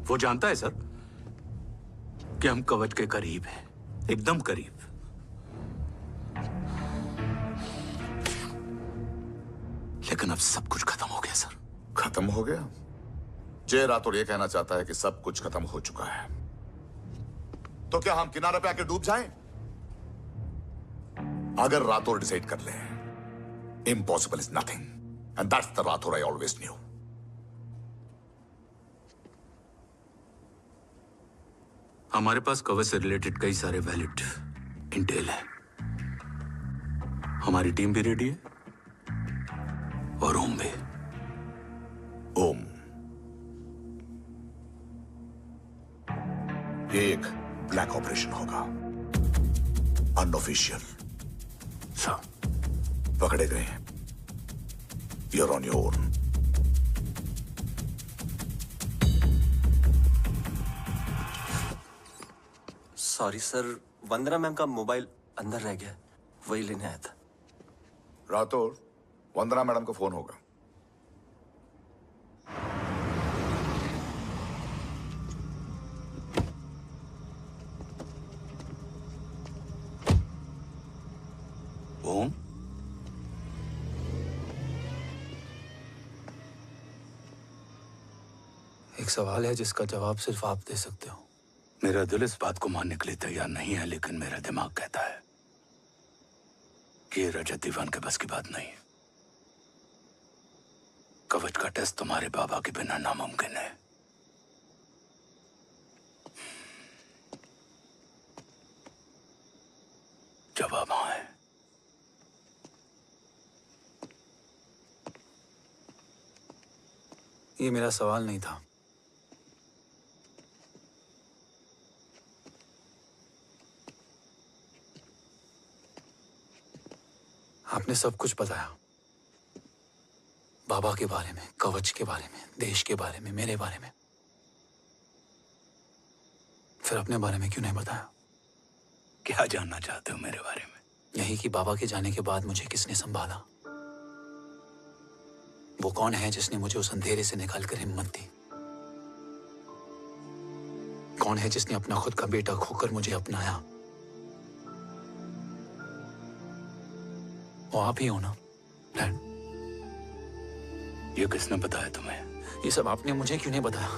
वो जानता है सर कि हम कवच के करीब हैं, एकदम करीब। लेकिन अब सब कुछ खत्म हो गया सर। खत्म हो गया? जय राठौर ये कहना चाहता है कि सब कुछ खत्म हो चुका है। तो क्या हम किनारे पे आके डूब जाएं? अगर राठौर डिसाइड कर ले, impossible is nothing, and that's the Rathore I always new. हमारे पास कवच से रिलेटेड कई सारे वैलिड इंटेल है। हमारी टीम भी रेडी है और ओम भी। ओम, ये एक ब्लैक ऑपरेशन होगा, अनऑफिशियल। सर, पकड़े गए, you're on your own. Sorry sir, Vandana ma'am का मोबाइल अंदर रह गया, वही लेने आया था। राठौर, वंदना मैडम का फोन होगा। ओम, एक सवाल है जिसका जवाब सिर्फ आप दे सकते हो। मेरा दिल इस बात को मानने के लिए तैयार नहीं है, लेकिन मेरा दिमाग कहता है कि ये रजत दीवान के बस की बात नहीं। कवच का टेस्ट तुम्हारे बाबा के बिना नामुमकिन है। जवाब हाँ है। ये मेरा सवाल नहीं था। आपने सब कुछ बताया, बाबा के बारे में, कवच के बारे में, देश के बारे में, मेरे बारे में। फिर अपने बारे में क्यों नहीं बताया? क्या जानना चाहते हो मेरे बारे में? यही कि बाबा के जाने के बाद मुझे किसने संभाला? वो कौन है जिसने मुझे उस अंधेरे से निकालकर हिम्मत दी? कौन है जिसने अपना खुद का बेटा खोकर मुझे अपनाया? वो आप ही हो ना, डैड? ये किसने बताया तुम्हें? ये सब आपने मुझे क्यों नहीं बताया?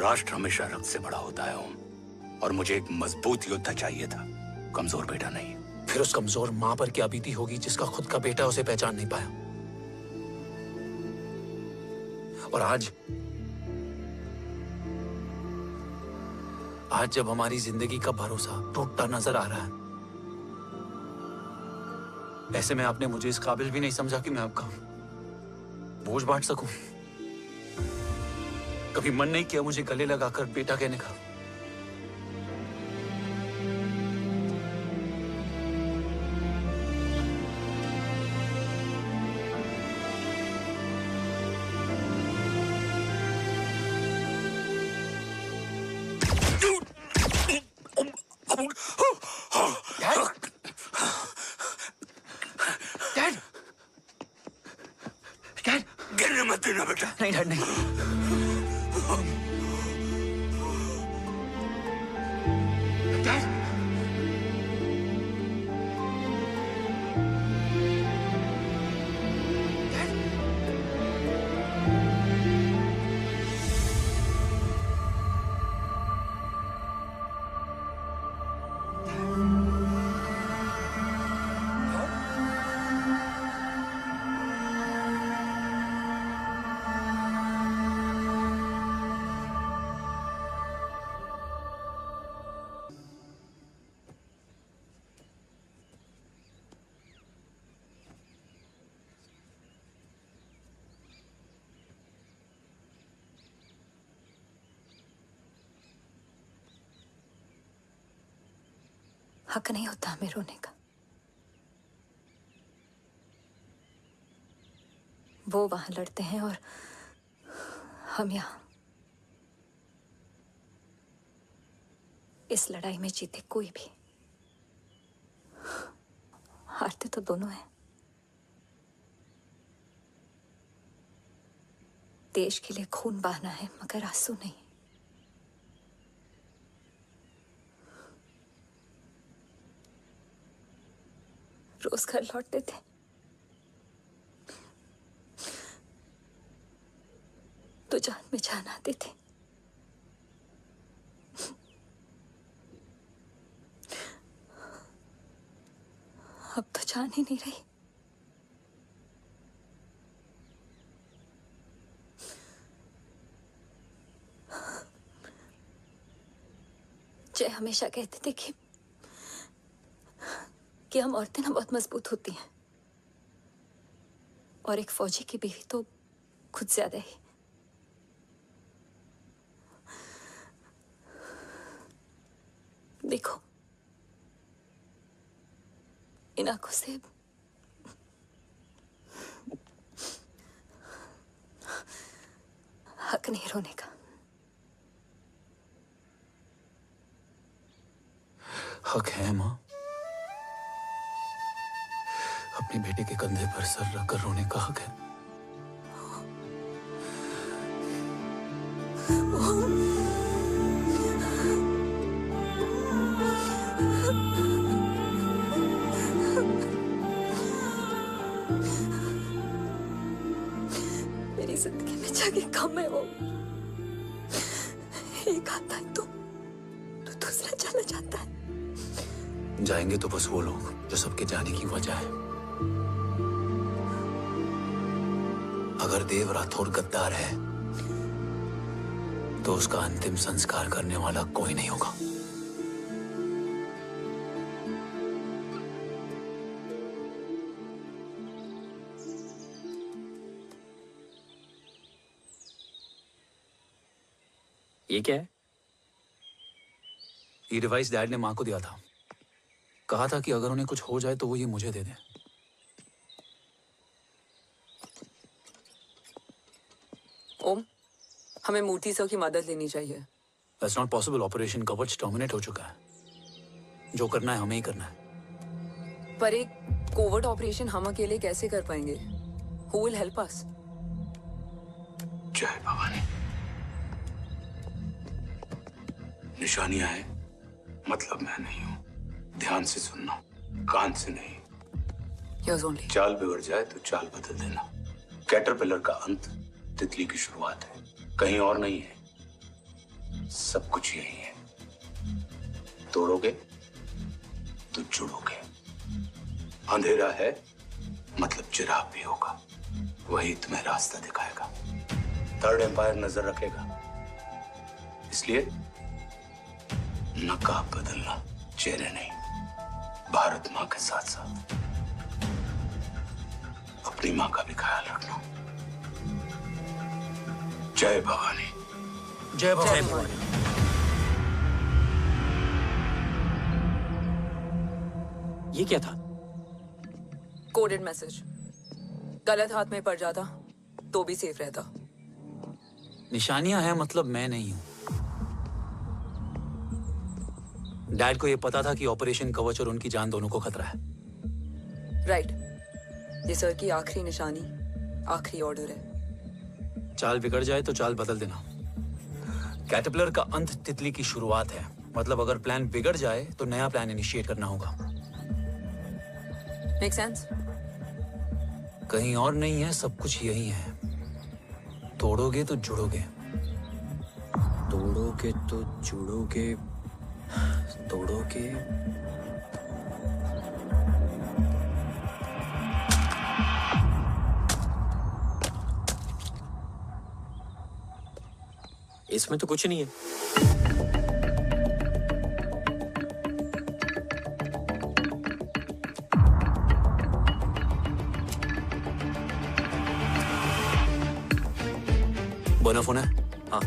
राष्ट्र हमेशा रक्त से बड़ा होता है ओम, और मुझे एक मजबूत योद्धा चाहिए था, कमजोर बेटा नहीं। फिर उस कमजोर मां पर क्या बीती होगी जिसका खुद का बेटा उसे पहचान नहीं पाया? और आज जब हमारी जिंदगी का भरोसा टूटता नजर आ रहा है, ऐसे में आपने मुझे इस काबिल भी नहीं समझा कि मैं आपका बोझ बांट सकूं। कभी मन नहीं किया मुझे गले लगाकर बेटा कहने का? गिरने मत देना बेटा। नहीं डैड, नहीं। हक नहीं होता हमें रोने का। वो वहां लड़ते हैं और हम यहाँ। इस लड़ाई में जीते कोई भी, हारते तो दोनों हैं। देश के लिए खून बहाना है मगर आंसू नहीं। रोज घर लौटते थे, तो जान में जान आते थे। अब तो जान ही नहीं रही। जय हमेशा कहते थे कि हम औरतें ना बहुत मजबूत होती हैं, और एक फौजी की बीवी तो खुद ज्यादा ही। देखो, इन आंखों से हक नहीं रोने का। हक है मां, अपने बेटे के कंधे पर सर रखकर रोने का हक है। मेरी जिंदगी में जगह कम है। वो एक आता है तो दूसरा चला जाता है। जाएंगे तो बस वो लोग जो सबके जाने की वजह है। अगर देव राठौर गद्दार है तो उसका अंतिम संस्कार करने वाला कोई नहीं होगा। ये क्या है? ये डिवाइस डैड ने मां को दिया था। कहा था कि अगर उन्हें कुछ हो जाए तो वो ये मुझे दे दें। ओम, हमें मूर्ति सर की मदद लेनी चाहिए। That's not possible. ऑपरेशन कवच टर्मिनेट हो चुका है. जो करना है हमें ही करना है. पर एक कोवर्ट ऑपरेशन हम अकेले कैसे कर पाएंगे? Who will help us? जय भवानी. निशानियां है, मतलब मैं नहीं हूं. ध्यान से सुनना, कान से नहीं. Here's only. चाल बिगड़ जाए तो चाल बदल देना. कैटरपिलर का अंत तितली की शुरुआत है. कहीं और नहीं है. सब कुछ यही है. तोड़ोगे तो जुड़ोगे. अंधेरा है मतलब चिराग भी होगा. वही तुम्हें रास्ता दिखाएगा. थर्ड एम्पायर नजर रखेगा. इसलिए नकाब बदलना, चेहरे नहीं. भारत माँ के साथ साथ अपनी माँ का भी ख्याल रखना. जय भवानी. जय भवानी. ये क्या था? Coded message. गलत हाथ में पड़ जाता तो भी सेफ रहता. निशानियां हैं मतलब मैं नहीं हूं. डैड को ये पता था कि ऑपरेशन कवच और उनकी जान दोनों को खतरा है. राइट. ये सर की आखिरी निशानी, आखिरी ऑर्डर है. चाल बिगड़ जाए तो चाल बदल देना. कैटरपिलर का अंत तितली की शुरुआत है. मतलब अगर प्लान बिगड़ जाए तो नया प्लान इनिशिएट करना होगा. Make sense? कहीं और नहीं है, सब कुछ यही है. तोड़ोगे तो जुड़ोगे. तोड़ोगे तो जुड़ोगे. तोड़ोगे. इसमें तो कुछ नहीं है. बोना फोन है? हाँ.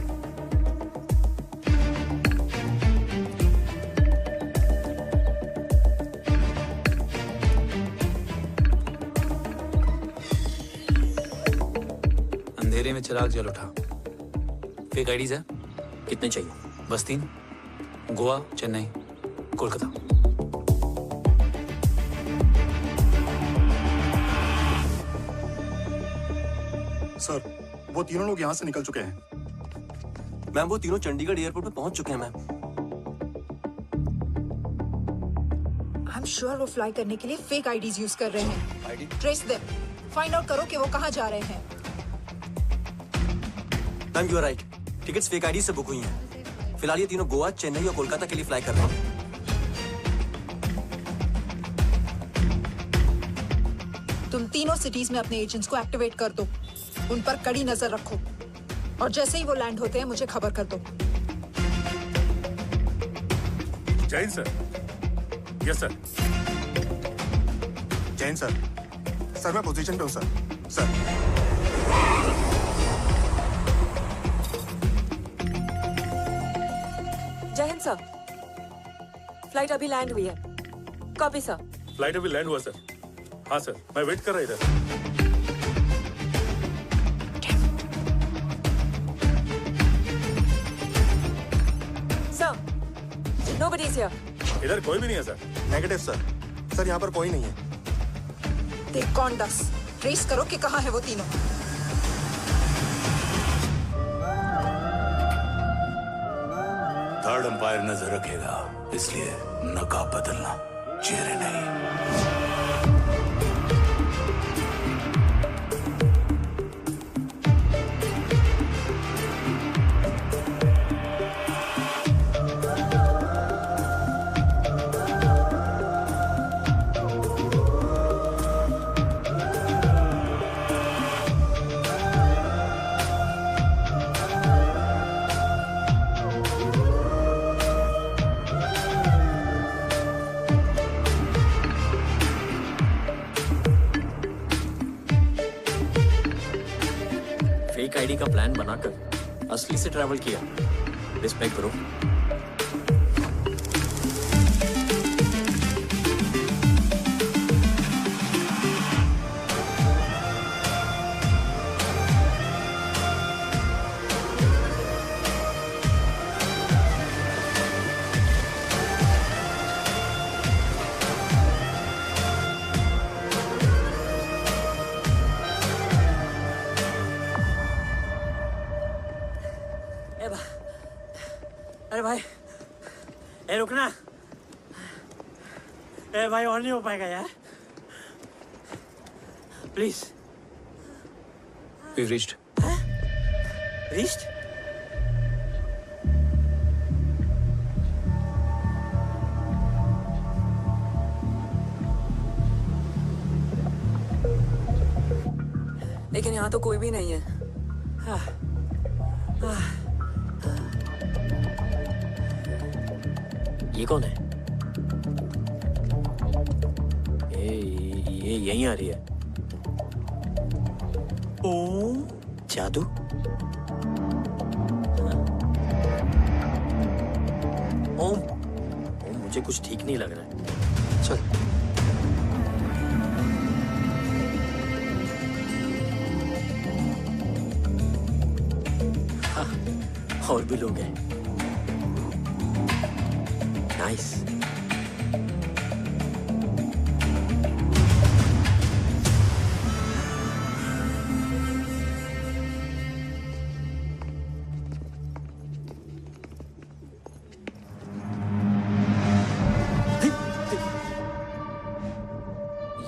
अंधेरे में चिराग जल उठा. फेक आईडीज है? कितने चाहिए? बस 3. गोवा, चेन्नई, कोलकाता. सर, वो तीनों लोग यहाँ से निकल चुके हैं. मैम, वो तीनों चंडीगढ़ एयरपोर्ट पे पहुंच चुके हैं मैम. आई एम श्योर वो फ्लाई करने के लिए फेक आईडीज यूज कर रहे हैं. Trace them. फाइंड आउट करो कि वो कहाँ जा रहे हैं. Ma'am, you are right. Tickets fake ID से बुक हुई हैं. फिलहाल ये तीनों गोवा, चेन्नई और कोलकाता के लिए फ्लाई कर रहे हैं. तुम तीनों सिटीज में अपने एजेंट्स को एक्टिवेट कर दो. उन पर कड़ी नजर रखो और जैसे ही वो लैंड होते हैं मुझे खबर कर दो. Jain sir. Yes sir. Jain sir. Sir, मैं पोजीशन पे हूँ सर. सर. जय हिंद सर. फ्लाइट अभी लैंड हुई है. Copy sir. फ्लाइट अभी लैंड हुआ सर. हाँ सर, मैं वेट कर रहा इधर. Sir, nobody is here. इधर कोई भी नहीं है सर. Negative sir. सर, यहाँ पर कोई नहीं है. देख कौन 10. ट्रेस करो कि कहाँ है वो तीनों. थर्ड एम्पायर नजर रखेगा. इसलिए नकाब बदलना, चेहरे नहीं. फेक आईडी का प्लान बनाकर असली से ट्रैवल किया. Respect bro. अरे भाई, ए रुकना। ए भाई और नहीं हो पाएगा यार, प्लीज। We've reached. Reached? लेकिन यहाँ तो कोई भी नहीं है। ये कौन है? ये यहीं आ रही है। ओम जादू। ओम मुझे कुछ ठीक नहीं लग रहा है। चल। और भी लोग हैं। नाइस।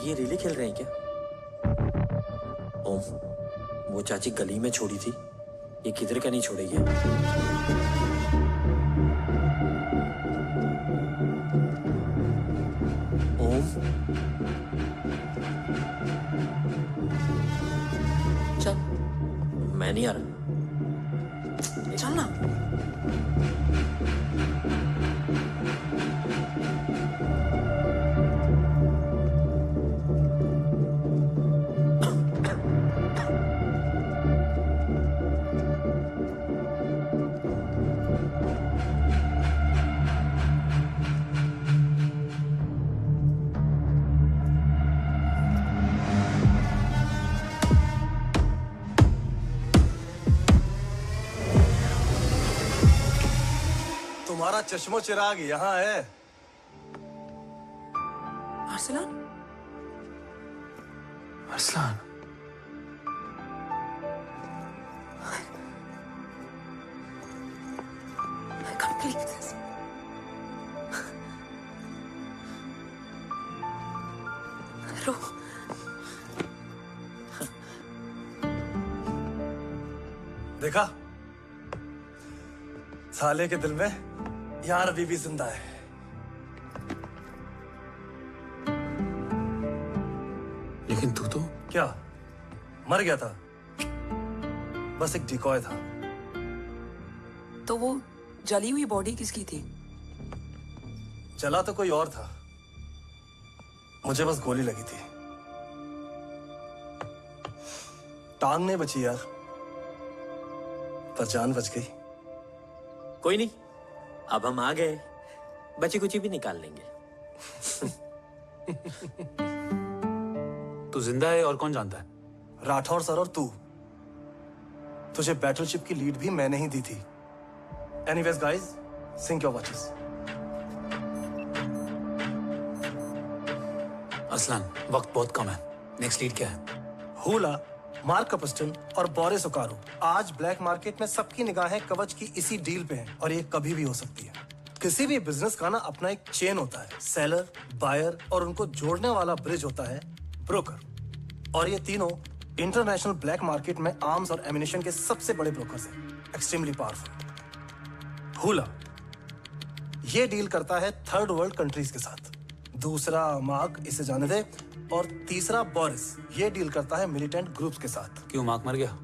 ये रिले खेल रहे हैं क्या? ओम, वो चाची गली में छोड़ी थी, ये किधर का नहीं छोड़ेगी। ओम, चल। मैं नहीं आ रहा। चल ना। तुम्हारा चश्मो चिराग यहाँ है। Arsalan? Arsalan? I can't believe this. रो। देखा? साले के दिल में यार अभी भी जिंदा है। लेकिन तू तो क्या मर गया था? बस एक डिकॉय था। तो वो जली हुई बॉडी किसकी थी? चला तो कोई और था, मुझे बस गोली लगी थी। टांग नहीं बची यार, पर जान बच गई। कोई नहीं, अब हम आ गए, बची कुची भी निकाल लेंगे। तू जिंदा है और कौन जानता है? राठौर सर और तू। तुझे बैटलशिप की लीड भी मैंने ही दी थी। Anyways guys, sync your watches. Arsalan, वक्त बहुत कम है। नेक्स्ट लीड क्या है? हुला, मार्क कपस्टन और बोरिस ओकारो। आज ब्लैक मार्केट में सबकी निगाहें कवच की इसी डील पे हैं और ये कभी भी हो सकती है। किसी भी बिजनेस का ना अपना एक चेन होता है, सेलर, बायर और उनको जोड़ने वाला ब्रिज होता है ब्रोकर। और ये तीनों इंटरनेशनल ब्लैक मार्केट में आर्म्स और एमिनेशन के सबसे बड़े ब्रोकर्स हैं, एक्सट्रीमली पावरफुल। हुला ये डील करता है थर्ड वर्ल्ड कंट्रीज के साथ। दूसरा मार्क, इसे जाने दे। और तीसरा बोरिस, ये डील करता है मिलिटेंट ग्रुप्स के साथ। क्यों, मार्क मर गया?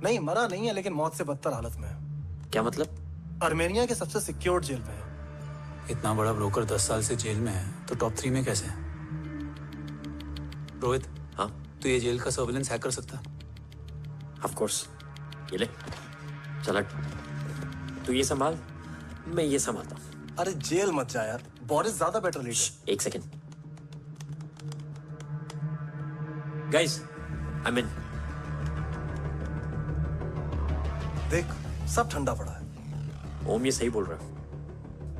नहीं, मरा नहीं है, लेकिन मौत से बदतर हालत में है। क्या मतलब? आर्मेनिया के सबसे सिक्योर्ड जेल में है। इतना बड़ा ब्रोकर 10 साल से जेल में है, तो टॉप 3 में कैसे है? रोहित, हाँ? तो ये जेल का सर्विलेंस हैक कर सकता है? Of course. ये ले, चल तू ये संभाल, मैं ये संभालता हूँ। अरे जेल मत जा यार, बोरिस ज्यादा बेटर लीडर। एक सेकेंड गाइस, आई मीन देख, सब ठंडा पड़ा है। ओम ये सही बोल रहा है।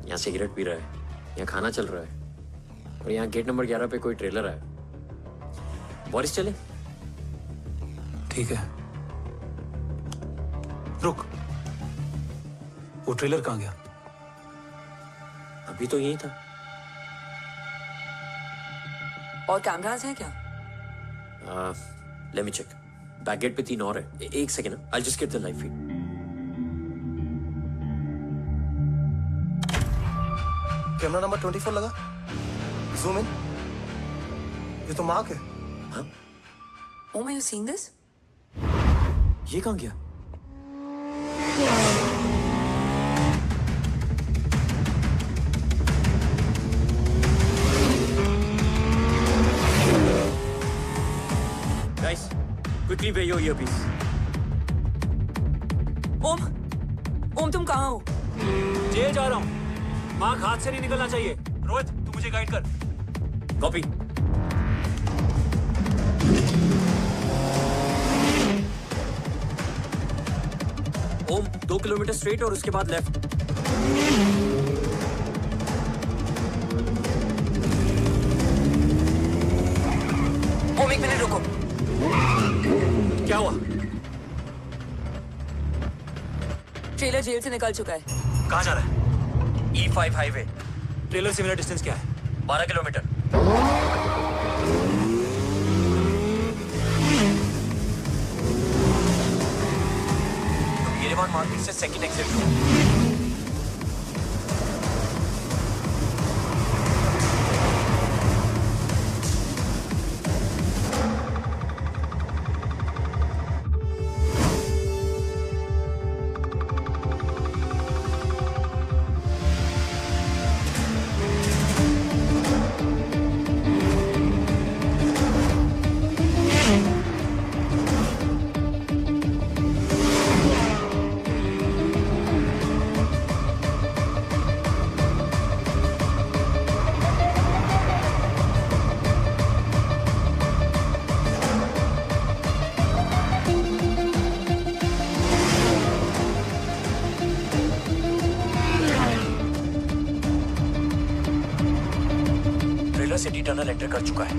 यहाँ सिगरेट पी रहा है, यहाँ खाना चल रहा है, और यहाँ गेट नंबर 11 पे कोई ट्रेलर है। बोरिस चले? ठीक है, रुक। वो ट्रेलर कहाँ गया? अभी तो यही था। और कैमरास हैं क्या? Let me check. Back gate पे 3 और है। एक second, I just get the live feed. Camera number 24 लगा। Zoom in. ये तो मार्क है। हाँ? Oh, are you seeing this? ये कहाँ गया? Guys, quickly wear your earpiece. ओम तुम कहाँ हो? जेल जा रहा हूँ। मार्क हाथ से नहीं निकलना चाहिए। रोहित तू मुझे गाइड कर। कॉपी। ओम 2 किलोमीटर स्ट्रेट और उसके बाद लेफ्ट। ओम 1 मिनट रुको। क्या हुआ? ट्रेलर जेल से निकल चुका है। कहाँ जा रहा है? E5 highway. ट्रेलर से मेरा डिस्टेंस क्या है? 12 किलोमीटर। येरेवान मार्केट से सेकंड एग्जिट लो। सिटी टनल एंटर कर चुका है।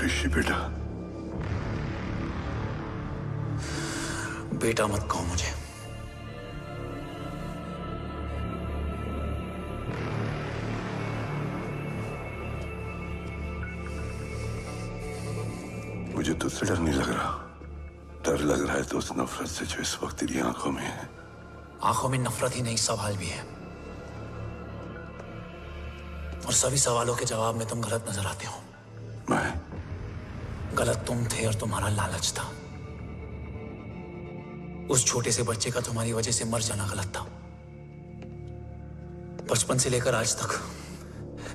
ऋषि बेटा। बेटा मत कहो मुझे। मुझे तुझसे डर नहीं लग रहा, डर लग रहा है तो उस नफरत से जो इस वक्त तेरी आंखों में है। आंखों में नफरत ही नहीं, सवाल भी है, और सभी सवालों के जवाब में तुम गलत नजर आते हो। मैं गलत तुम थे और तुम्हारा लालच था। उस छोटे से बच्चे का तुम्हारी वजह से मर जाना गलत था। बचपन से लेकर आज तक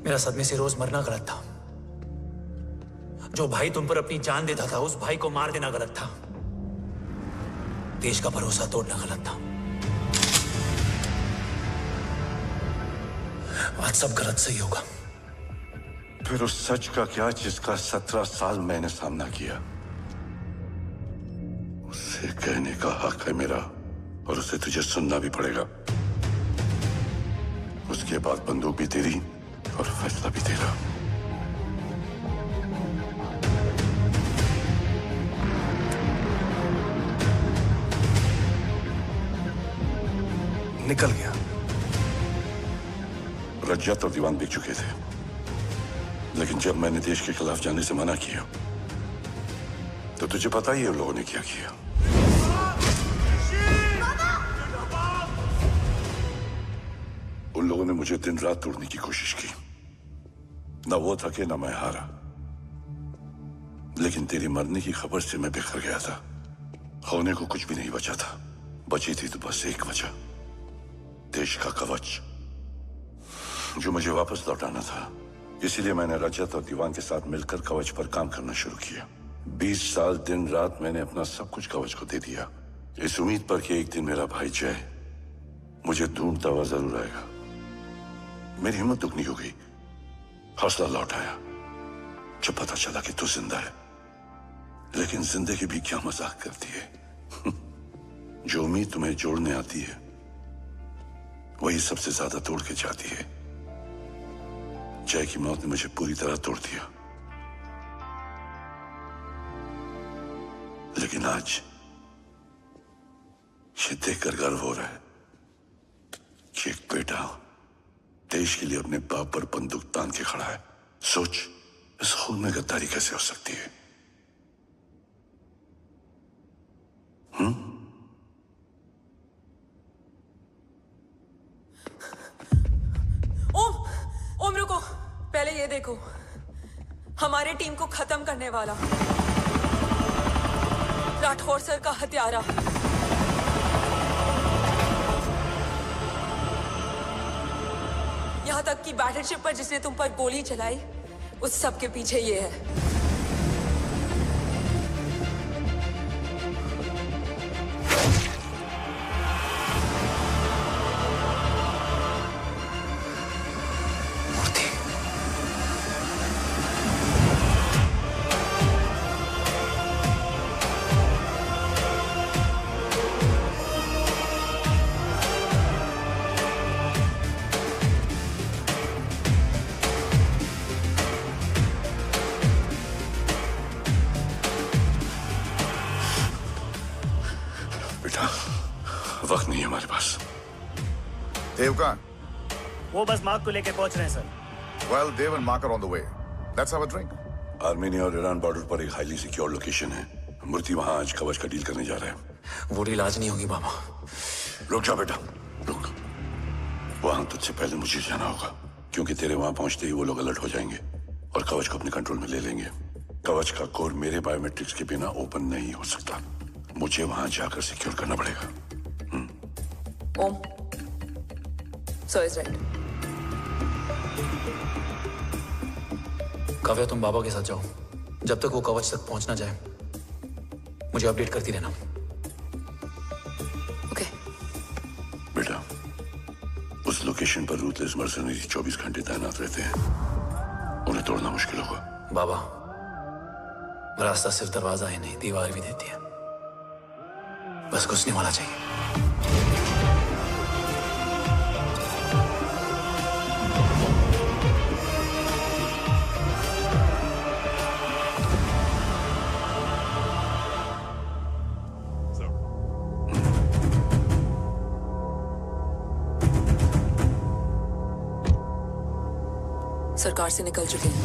मेरा सदमे से रोज मरना गलत था। जो भाई तुम पर अपनी जान देता था, उस भाई को मार देना गलत था। देश का भरोसा तोड़ना गलत था। आज सब गलत सही होगा। फिर उस सच का क्या जिसका 17 साल मैंने सामना किया? उसे कहने का हक है मेरा, और उसे तुझे सुनना भी पड़ेगा। उसके बाद बंदूक भी तेरी और फैसला भी तेरा। निकल गया। रज्जत और दीवान बिक चुके थे, लेकिन जब मैंने देश के खिलाफ जाने से मना किया तो तुझे पता ही है उन लोगों ने क्या किया। उन लोगों ने मुझे दिन रात तोड़ने की कोशिश की। ना वो थके ना मैं हारा, लेकिन तेरी मरने की खबर से मैं बिखर गया था। होने को कुछ भी नहीं बचा था। बची थी तो बस एक वजह, देश का कवच, जो मुझे वापस लौटाना था। इसीलिए मैंने रजत और दीवान के साथ मिलकर कवच पर काम करना शुरू किया। 20 साल दिन रात मैंने अपना सब कुछ कवच को दे दिया, इस उम्मीद पर कि एक दिन मेरा भाई जय मुझे ढूंढता हुआ जरूर आएगा। मेरी हिम्मत दुगनी हो गई, हौसला लौट आया जब पता चला कि तू जिंदा है। लेकिन जिंदगी भी क्या मजाक करती है। जो उम्मीद तुम्हें जोड़ने आती है वही सबसे ज्यादा तोड़ के जाती है। जय की मौत ने मुझे पूरी तरह तोड़ दिया, लेकिन आज ये देखकर गर्व हो रहा है कि एक बेटा देश के लिए अपने बाप पर बंदूक तान के खड़ा है। सोच, इस खून में गद्दारी कैसे हो सकती है? ओम रुको, पहले ये देखो, हमारे टीम को खत्म करने वाला राठौर सर का हत्यारा। यहां तक कि बैटलशिप पर जिसने तुम पर गोली चलाई, उस सब के पीछे ये है। वक्त नहीं है हमारे पास। देव कहाँ? वो बस मार्क को लेके पहुंच रहे हैं sir. Well, Dev and Mark are on the way. Let's have a drink. Armenia और ईरान बॉर्डर पर एक हाईली सिक्योर लोकेशन है। मूर्ति वहां आज कवच का डील करने जा रहे हैं। वो डील आज नहीं होगी बाबा। रुक जा बेटा, रुक। वहां तुझसे पहले मुझे जाना होगा, क्योंकि तेरे वहां पहुंचते ही वो लोग अलर्ट हो जाएंगे और कवच को अपने कंट्रोल में ले लेंगे। कवच का कोड मेरे बायोमेट्रिक्स के बिना ओपन नहीं हो सकता। मुझे वहां जाकर सिक्योर करना पड़ेगा। ओम, सो इज राइट। काव्या, तुम बाबा के साथ जाओ। जब तक वो कवच तक पहुंच ना जाए मुझे अपडेट करती रहना। ओके। बेटा, उस लोकेशन पर रूथलेस मर्सनरी 24 घंटे तैनात रहते हैं। उन्हें तोड़ना मुश्किल होगा। बाबा, रास्ता सिर्फ दरवाजा ही नहीं, दीवार भी देती है। बस घुसने वाला चाहिए। सरकार से निकल चुके हैं।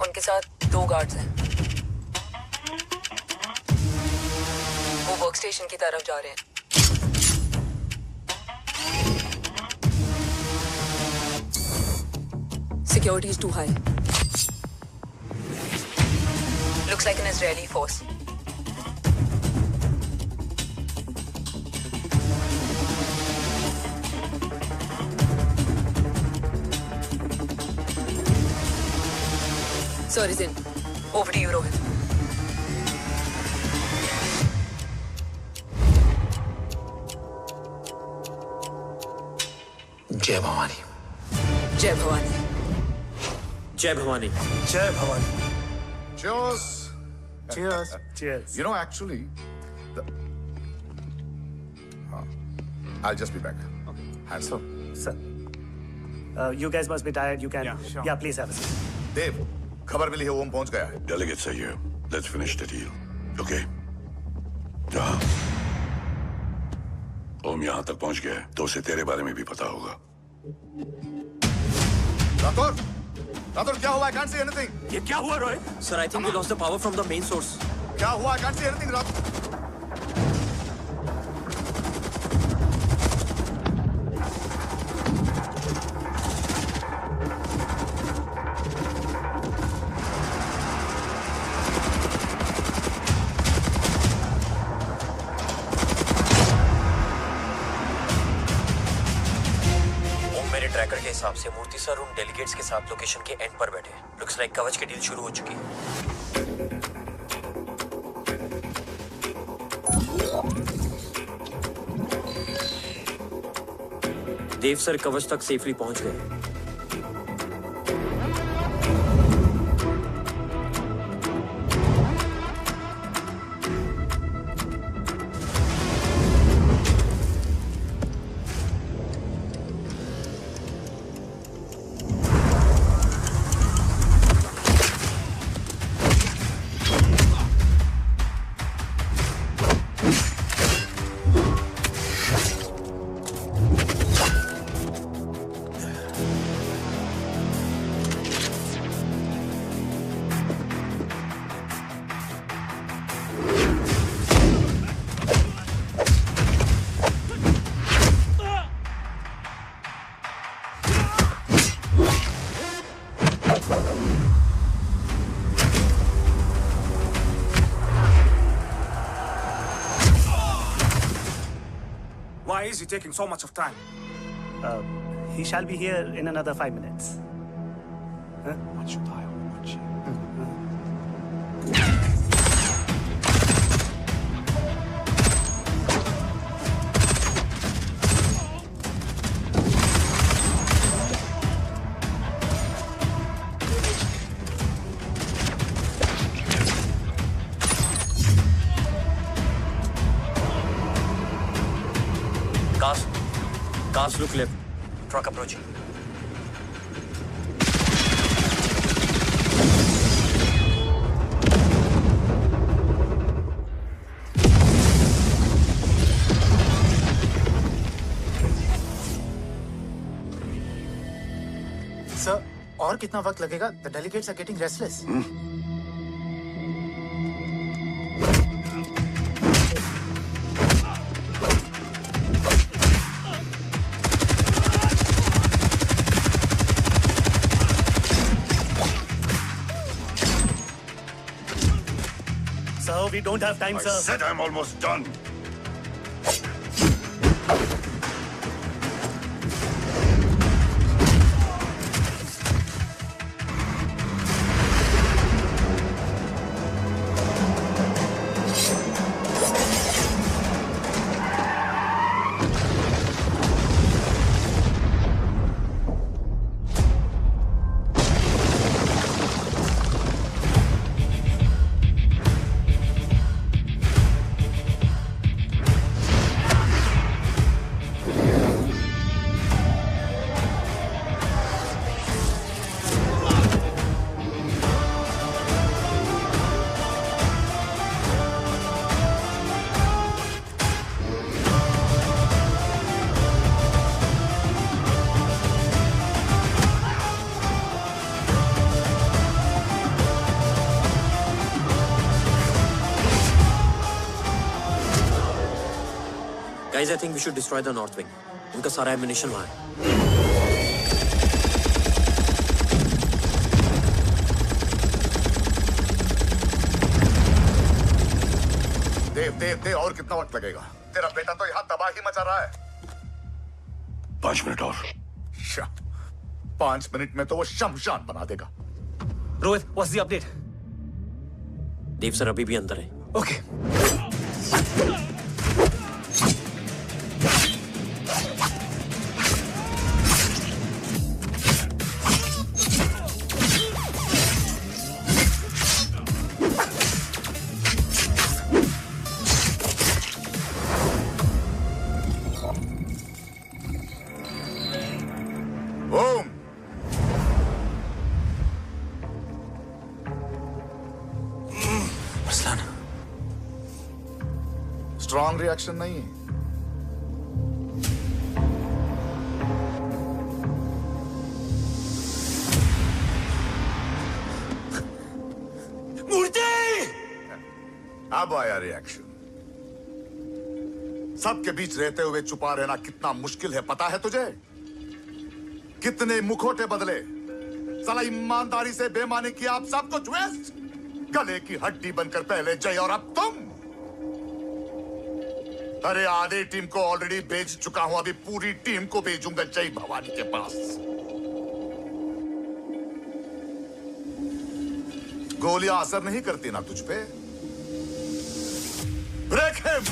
उनके साथ 2 गार्ड्स हैं। वो वर्क स्टेशन की तरफ जा रहे हैं। Security is too high. Looks like an Israeli force. Sir is in. Over to you, Rohit. जय भवानी। जय भवानी। जय भवानी। जय Bhavani. Cheers. Cheers. Cheers. You know, actually, I'll just be back. Hands up. Sir. You guys must be tired. You can. Yeah, please have a seat. Dave, खबर मिली है ओम पहुंच गया है। Delegates are here. Let's finish the deal. Okay? हाँ। ओम यहाँ तक पहुंच गया है, तो उसे तेरे बारे में भी पता होगा। राठौर क्या हुआ? I can't see anything. ये क्या हुआ Rohit? Sir, I think we lost the power from the main source. क्या हुआ? I can't see anything, Rathore. Tracker के हिसाब से मूर्ति सर उन डेलीगेट्स के साथ लोकेशन के एंड पर बैठे। लुक्स लाइक कवच की डील शुरू हो चुकी है। देव सर कवच तक सेफली पहुंच गए। Why is he taking so much of time? He shall be here in another 5 minutes. Huh? What should I watch? Cars look left. Truck approaching. Sir, और कितना वक्त लगेगा? The delegates are getting restless. Sir, we don't have time, sir. I said I'm almost done. Guys, I think we should destroy the north wing. उनका सारा ammunition वहाँ है. देव और कितना वक्त लगेगा? तेरा बेटा तो यहाँ तबाही मचा रहा है. 5 मिनट और. 5 मिनट में तो वो शमशान बना देगा. Rohit, what's the update? Dev sir अभी भी अंदर है. Okay. स्ट्रॉन्ग रिएक्शन नहीं. मूर्ति! अब आया रिएक्शन. सबके बीच रहते हुए छुपा रहना कितना मुश्किल है पता है तुझे? कितने मुखौटे बदले. साला ईमानदारी से बेमानी किया आप सब कुछ वेस्ट. गले की हड्डी बनकर पहले जय और अब तुम. अरे आधे टीम को ऑलरेडी भेज चुका हूं. अभी पूरी टीम को भेजूंगा जय भवानी के पास. गोलियां असर नहीं करती ना तुझ पे. Break him.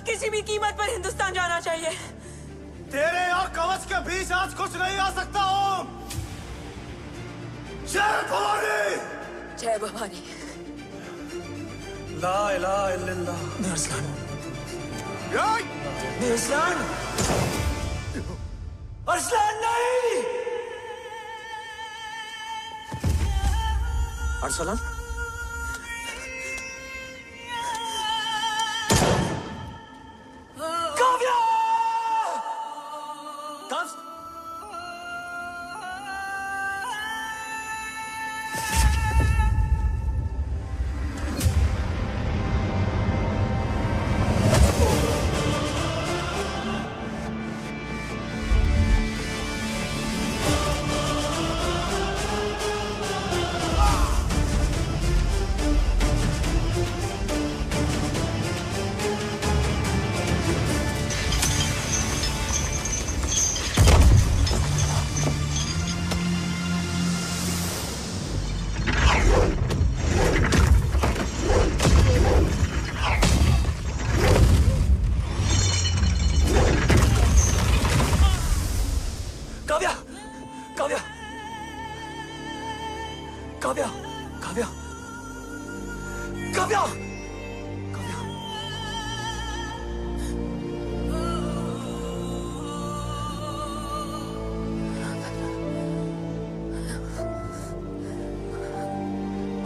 किसी भी कीमत पर हिंदुस्तान जाना चाहिए. तेरे और कवच के बीच आज कुछ नहीं आ सकता. ओम, जय भवानी. जय भवानी. ला इलाहा इल्लल्लाह. नरसान. नरसान. अरसलान नहीं. Arsalan.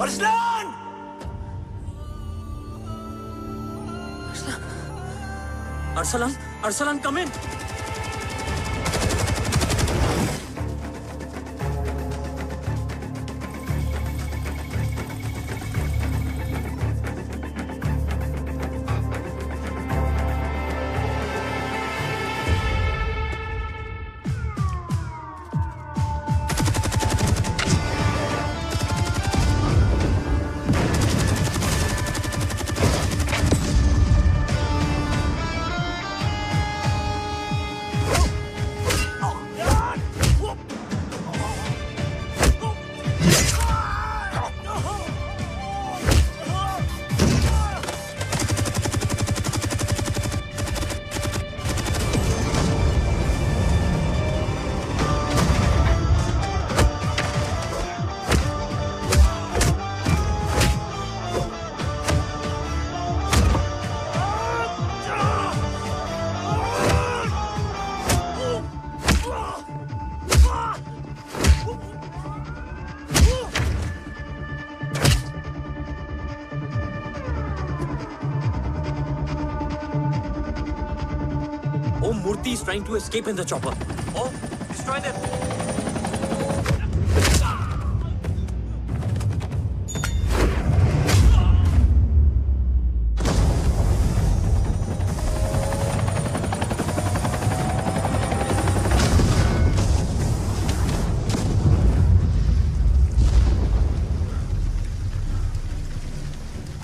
Arsalan! Arsalan, Arsalan, come in. Murthy is trying to escape in the chopper. Oh, destroy them.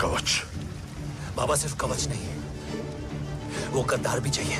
कवच। बाबा सिर्फ कवच नहीं, वो गद्दार भी चाहिए।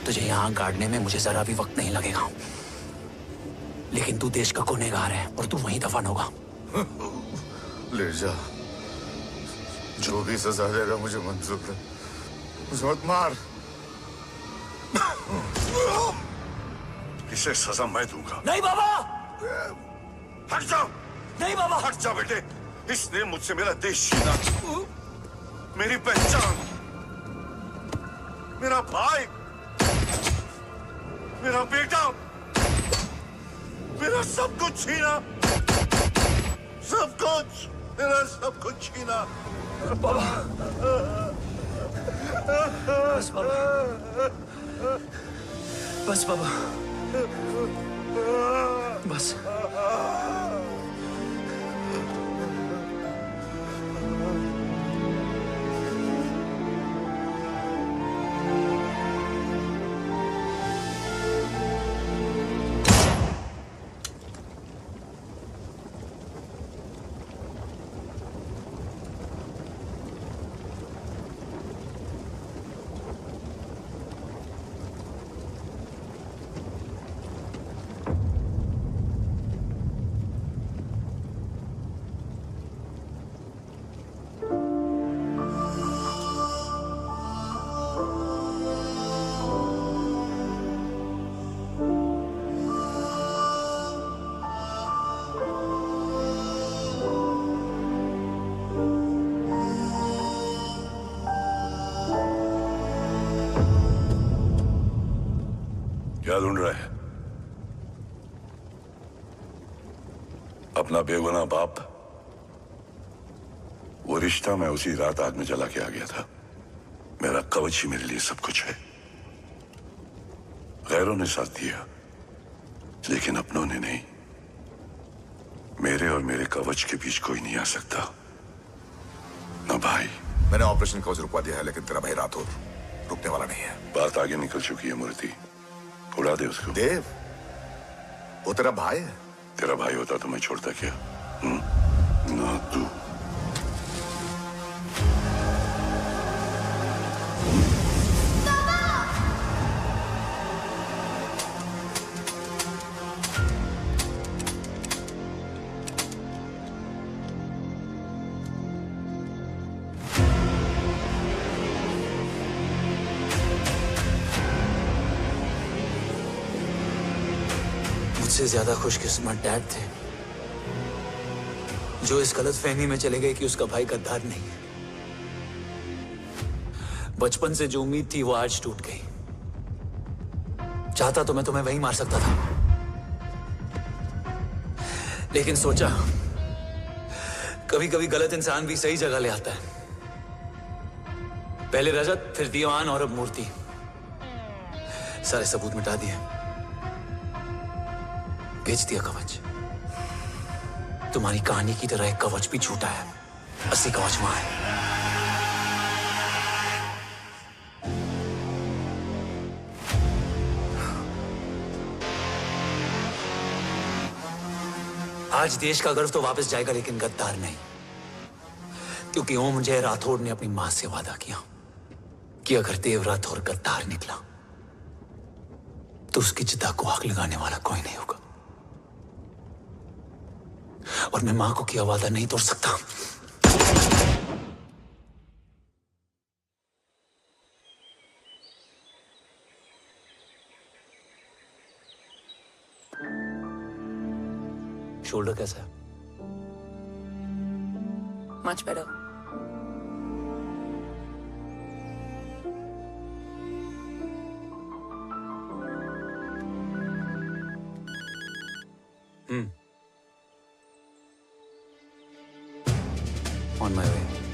तुझे यहाँ गाड़ने में मुझे जरा भी वक्त नहीं लगेगा, लेकिन तू देश का गुनहगार है और तू वहीं दफन होगा। ले जा, जो भी सजा देगा मुझे मंजूर है, मुझे मत मार। इसे सजा मैं दूंगा। नहीं बाबा, हट जाओ। नहीं बाबा, हट जा बेटे। इसने मुझसे मेरा देश छीना, मेरी पहचान, मेरा भाई, मेरा बेटा, मेरा सब कुछ छीना, सब कुछ, मेरा सब कुछ छीना। बाबा, बस बाबा, बस बाबा, बस। क्या ढूंढ रहा है? अपना बेगुनाह बाप। वो रिश्ता मैं उसी रात आग में जला के आ गया था। मेरा कवच ही मेरे लिए सब कुछ है। गैरों ने साथ दिया, लेकिन अपनों ने नहीं। मेरे और मेरे कवच के बीच कोई नहीं आ सकता। ना भाई। मैंने ऑपरेशन कवच रुकवा दिया है, लेकिन तेरा भाई राठौर रुकने वाला नहीं है। बात आगे निकल चुकी है मूर्ति, उड़ा दे उसको। देव, वो तेरा भाई है। तेरा भाई होता तो मैं छोड़ता क्या? ना तू। मुझसे ज्यादा खुशकिस्मत डैड थे, जो इस गलतफहमी में चले गए कि उसका भाई गद्दार नहीं है। बचपन से जो उम्मीद थी वो आज टूट गई। चाहता तो मैं तुम्हें वहीं मार सकता था, लेकिन सोचा कभी कभी गलत इंसान भी सही जगह ले आता है। पहले रजत, फिर दीवान और अब मूर्ति। सारे सबूत मिटा दिए, बेच दिया कवच। तुम्हारी कहानी की तरह एक कवच भी झूठा है, असली कवच वहां है। आज देश का गर्व तो वापस जाएगा, लेकिन गद्दार नहीं, क्योंकि ओम जय राठौड़ ने अपनी मां से वादा किया कि अगर देव राठौड़ गद्दार निकला तो उसकी चिता को आग लगाने वाला कोई नहीं होगा। और मैं मां को किया वादा नहीं तोड़ सकता। शोल्डर कैसा है? Much better. On my way.